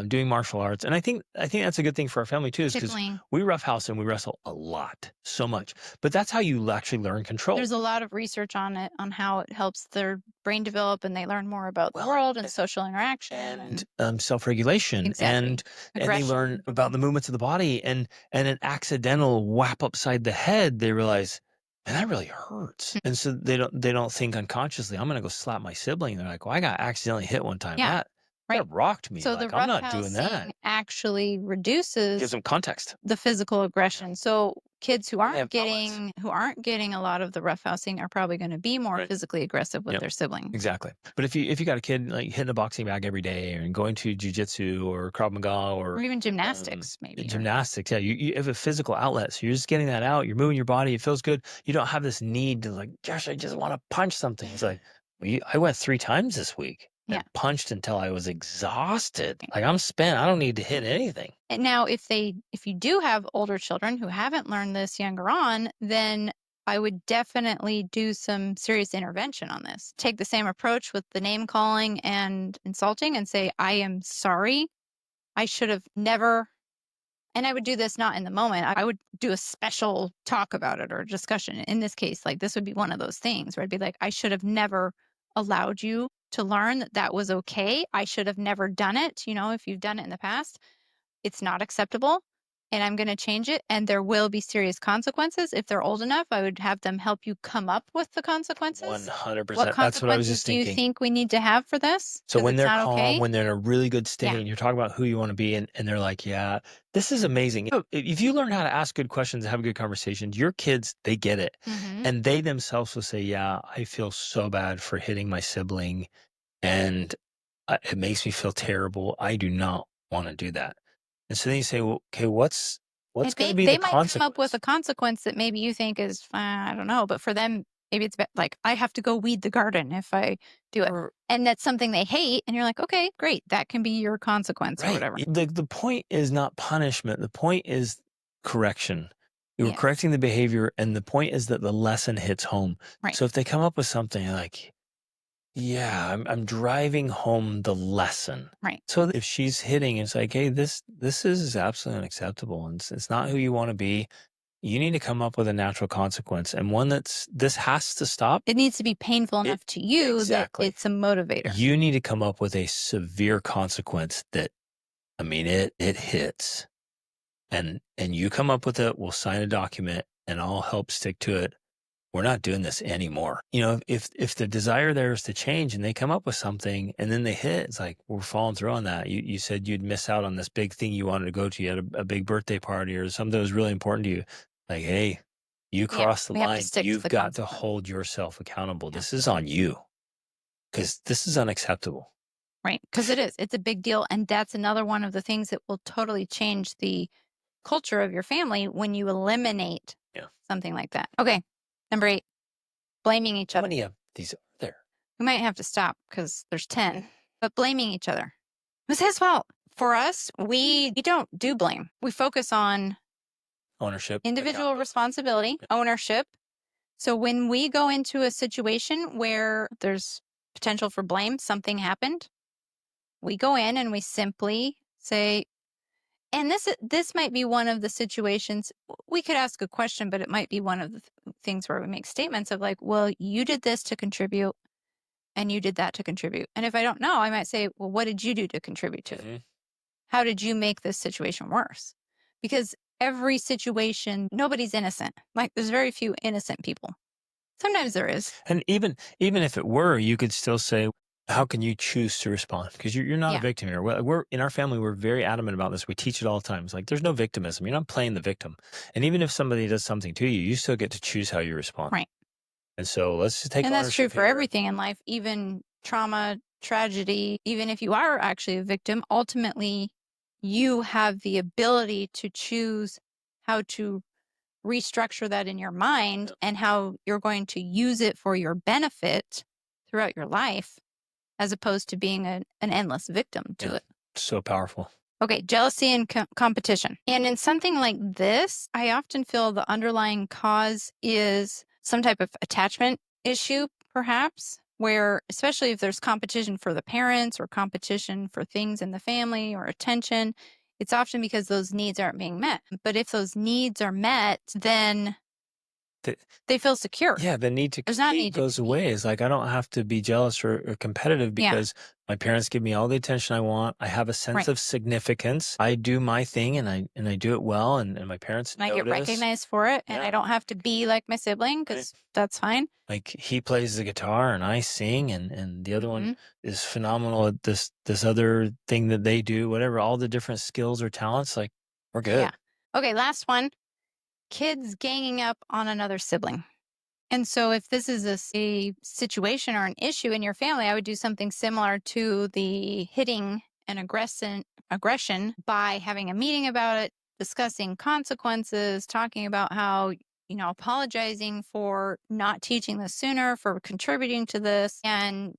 S2: doing martial arts, and I think that's a good thing for our family too, is because
S1: Sibling.
S2: we roughhouse and we wrestle a lot, so much. But that's how you actually learn control.
S1: There's a lot of research on it, on how it helps their brain develop and they learn more about the
S2: Well,
S1: world and social interaction
S2: and
S1: and
S2: self-regulation,
S1: exactly.
S2: and they learn
S1: Aggression.
S2: about the movements of the body, and an accidental whap upside the head, they realize, man, that really hurts. And so they don't think unconsciously, I'm gonna go slap my sibling. They're like, well, I got accidentally hit one time.
S1: Yeah. Right.
S2: That rocked me.
S1: So the
S2: Like, I'm not doing
S1: roughhousing
S2: that.
S1: actually
S2: Gives
S1: reduces
S2: them context.
S1: the physical aggression. So kids who
S2: They have outlets.
S1: aren't getting a lot of the roughhousing are probably going to be more
S2: Right.
S1: physically aggressive with
S2: Yep.
S1: their siblings.
S2: Exactly. But if you got a kid like hitting a boxing bag every day and going to jujitsu or Krav Maga
S1: Or
S2: or
S1: even gymnastics, maybe.
S2: gymnastics, yeah, you have a physical outlet, so you're just getting that out. You're moving your body. It feels good. You don't have this need to, like, Josh, I just want to punch something. It's like, well, I went 3 times this week
S1: Yeah.
S2: and punched until I was exhausted. Like, I'm spent. I don't need to hit anything.
S1: And now if you do have older children who haven't learned this younger on, then I would definitely do some serious intervention on this. Take the same approach with the name calling and insulting and say, I am sorry. I should have never. And I would do this not in the moment. I would do a special talk about it or discussion. In this case, like this would be one of those things where I'd be like, I should have never allowed you to learn that that was okay. I should have never done it. If you've done it in the past, it's not acceptable and I'm going to change it. And there will be serious consequences. If they're old enough, I would have them help you come up with the consequences.
S2: 100%.
S1: What
S2: That's what I was
S1: consequences
S2: just
S1: do you
S2: thinking.
S1: think we need to have for this?
S2: So
S1: 'Cause
S2: when
S1: it's
S2: they're
S1: not
S2: calm,
S1: okay.
S2: when they're in a really good state,
S1: Yeah.
S2: and you're talking about who you want to be, and they're like, yeah, this is amazing. If you learn how to ask good questions and have good conversations, your kids, they get it.
S1: Mhm.
S2: And they themselves will say, yeah, I feel so bad for hitting my sibling, and it makes me feel terrible. I do not want to do that. And so then you say, well, okay, what's
S1: And
S2: going to be
S1: they
S2: the
S1: might come up with
S2: consequence?
S1: a consequence that maybe you think is, I don't know, but for them, maybe it's like, I have to go weed the garden if I do it.
S2: Or,
S1: And that's something they hate. And you're like, okay, great. That can be your consequence or
S2: right.
S1: whatever.
S2: The point is not punishment. The point is correction. You were
S1: Yes.
S2: correcting the behavior, and the point is that the lesson hits home.
S1: Right.
S2: So if they come up with something like, yeah, I'm driving home the lesson.
S1: Right.
S2: So if she's hitting, it's like, hey, this is absolutely unacceptable, and it's not who you want to be. You need to come up with a natural consequence, and one this has to stop.
S1: It needs to be painful enough to you
S2: Exactly.
S1: that it's a motivator.
S2: You need to come up with a severe consequence that, I mean, it hits. And you come up with it, we'll sign a document, and I'll help stick to it. We're not doing this anymore. If the desire there is to change and they come up with something and then they hit, it's like, we're following through on that. You said you'd miss out on this big thing you wanted to go to. You had a big birthday party or something that was really important to you. Like, hey, you crossed the
S1: we have to
S2: line.
S1: stick to
S2: You've
S1: the
S2: got to
S1: consequence.
S2: hold yourself accountable.
S1: Yeah.
S2: This is on you, because this is unacceptable.
S1: Right. Because it's a big deal. And that's another one of the things that will totally change the culture of your family when you eliminate something like that. Okay. Number 8, blaming each
S2: How
S1: other.
S2: many of these are there?
S1: We might have to stop because there's 10, but blaming each other. It was his fault. For us, we don't do blame. We focus on
S2: Ownership,
S1: individual responsibility, ownership. So when we go into a situation where there's potential for blame, something happened, we go in and we simply say, and this might be one of the situations we could ask a question, but it might be one of the things where we make statements of like, well, you did this to contribute. and you did that to contribute. And if I don't know, I might say, well, what did you do to contribute to it?
S2: Mm-hmm.
S1: How did you make this situation worse? Because every situation, nobody's innocent. Like there's very few innocent people. Sometimes there is.
S2: And even if it were, you could still say, how can you choose to respond? Because you're not a
S1: Yeah,
S2: victim here. We're in our family, we're very adamant about this. We teach it all the time. It's like there's no victimism. You're not playing the victim. And even if somebody does something to you, you still get to choose how you respond.
S1: right.
S2: And so let's just take
S1: And that's true
S2: ownership
S1: for
S2: here.
S1: everything in life, even trauma, tragedy. Even if you are actually a victim, ultimately you have the ability to choose how to restructure that in your mind
S2: Yep.
S1: and how you're going to use it for your benefit throughout your life, as opposed to being an endless victim to
S2: Yeah.
S1: it.
S2: So powerful.
S1: Okay, jealousy and competition. And in something like this, I often feel the underlying cause is some type of attachment issue, perhaps, where, especially if there's competition for the parents or competition for things in the family or attention, it's often because those needs aren't being met. But if those needs are met, then
S2: The,
S1: they feel secure.
S2: yeah, the need to
S1: There's not a
S2: compete
S1: need to
S2: goes
S1: compete.
S2: away. It's like I don't have to be jealous or competitive
S1: Yeah,
S2: because my parents give me all the attention I want. I have a sense
S1: right.
S2: of significance. I do my thing and I do it well and my parents
S1: And I get
S2: notice.
S1: recognized for it, and I
S2: Yeah.
S1: don't have to be like my sibling
S2: Right.
S1: because that's fine.
S2: Like he plays the guitar and I sing and the other one
S1: Hmm.
S2: is phenomenal at this other thing that they do, whatever, all the different skills or talents, like we're good.
S1: Yeah. Okay, last one. Kids ganging up on another sibling. And so if this is a situation or an issue in your family, I would do something similar to the hitting and aggression by having a meeting about it, discussing consequences, talking about how, apologizing for not teaching this sooner, for contributing to this, and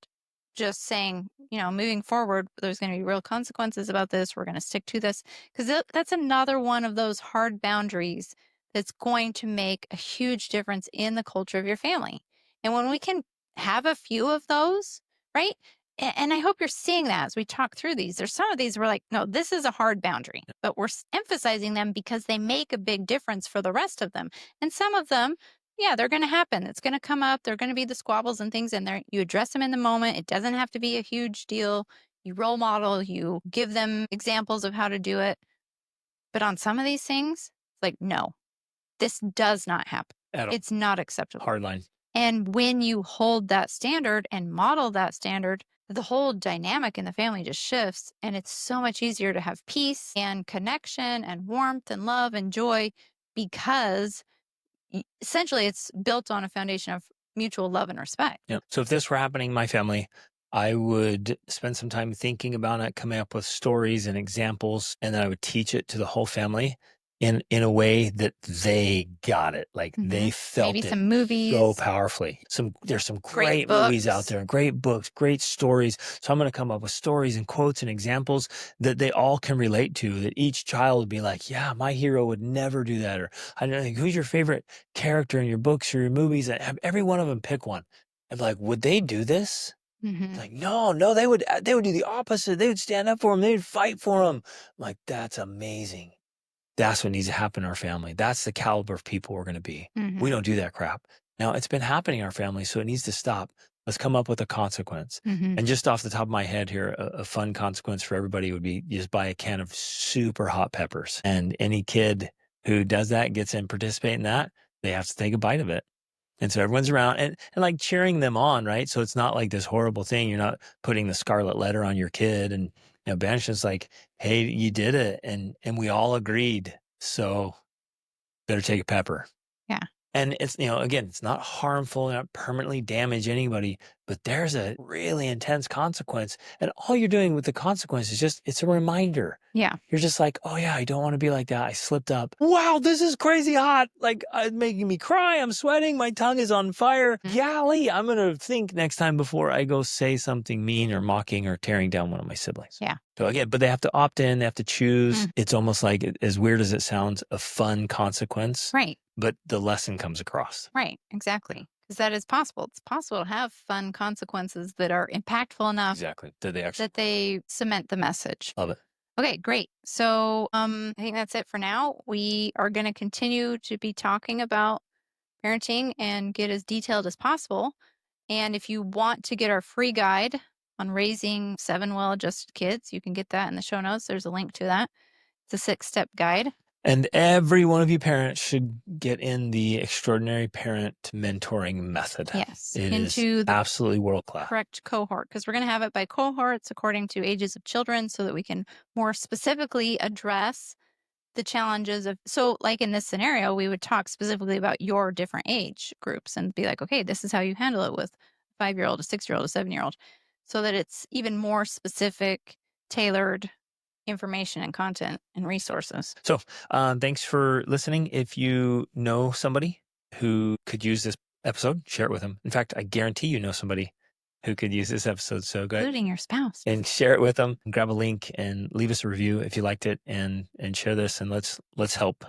S1: just saying, moving forward, there's going to be real consequences about this. We're going to stick to this. Because that's another one of those hard boundaries that's going to make a huge difference in the culture of your family. And when we can have a few of those, right? And I hope you're seeing that as we talk through these. There's some of these we're like, no, this is a hard boundary, but we're emphasizing them because they make a big difference for the rest of them. And some of them, yeah, they're going to happen. It's going to come up. They're going to be the squabbles and things in there. You address them in the moment. It doesn't have to be a huge deal. You role model, you give them examples of how to do it. But on some of these things, it's like, no, this does not happen.
S2: At all.
S1: It's not acceptable.
S2: Hard line.
S1: And when you hold that standard and model that standard, the whole dynamic in the family just shifts. And it's so much easier to have peace and connection and warmth and love and joy because essentially it's built on a foundation of mutual love and respect.
S2: Yeah. So if this were happening in my family, I would spend some time thinking about it, coming up with stories and examples, and then I would teach it to the whole family in a way that they got it. Like they felt
S1: Maybe
S2: it
S1: some movies,
S2: so powerfully. There's some great movies out
S1: books.
S2: there, great books, great stories. So I'm going to come up with stories and quotes and examples that they all can relate to, that each child would be like, yeah, my hero would never do that. Or I don't know, like, who's your favorite character in your books or your movies? And have every one of them pick one. And like, would they do this? It's like, no, they would do the opposite. They would stand up for him. They would fight for him. I'm like, that's amazing. That's what needs to happen in our family. That's the caliber of people we're going to be. We don't do that crap. Now, it's been happening in our family, so it needs to stop. Let's come up with a consequence. And just off the top of my head here, a fun consequence for everybody would be just buy a can of super hot peppers. And any kid who does that, gets in, participate in that, they have to take a bite of it. And so everyone's around and like cheering them on, right? So it's not like this horrible thing. You're not putting the scarlet letter on your kid and banishment's like, hey, you did it. And we all agreed. So better take a pepper.
S1: Yeah.
S2: And it's, again, it's not harmful, not permanently damage anybody, but there's a really intense consequence. And all you're doing with the consequence is it's a reminder.
S1: Yeah.
S2: You're just like, oh yeah, I don't want to be like that. I slipped up. Wow, this is crazy hot. Like it's making me cry. I'm sweating. My tongue is on fire. Golly, I'm going to think next time before I go say something mean or mocking or tearing down one of my siblings.
S1: Yeah.
S2: So again, but they have to opt in. They have to choose. It's almost like, as weird as it sounds, a fun consequence.
S1: Right.
S2: But the lesson comes across.
S1: Right. Exactly. Because that is possible. It's possible to have fun consequences that are impactful enough
S2: Exactly. That they actually
S1: that they cement the message.
S2: love it.
S1: Okay, great. So I think that's it for now. We are going to continue to be talking about parenting and get as detailed as possible. And if you want to get our free guide on raising 7 well-adjusted kids, you can get that in the show notes. There's a link to that. It's a 6-step guide.
S2: And every one of you parents should get in the Extraordinary Parent Mentoring Method.
S1: Yes.
S2: It
S1: into
S2: is
S1: the
S2: absolutely world-class.
S1: correct cohort, because we're going to have it by cohorts according to ages of children so that we can more specifically address the challenges of, so like in this scenario, we would talk specifically about your different age groups and be like, okay, this is how you handle it with a 5-year-old, a 6-year-old, a 7-year-old, so that it's even more specific, tailored information and content and resources.
S2: So thanks for listening. If you know somebody who could use this episode, share it with them. In fact, I guarantee you know somebody who could use this episode. So go ahead
S1: Including your spouse.
S2: and share it with them. Grab a link and leave us a review if you liked it, and share this, and let's help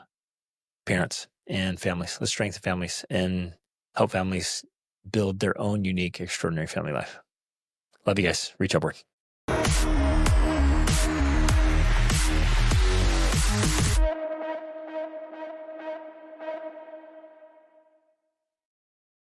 S2: parents and families. Let's strengthen families and help families build their own unique, extraordinary family life. Love you guys. Reach upward.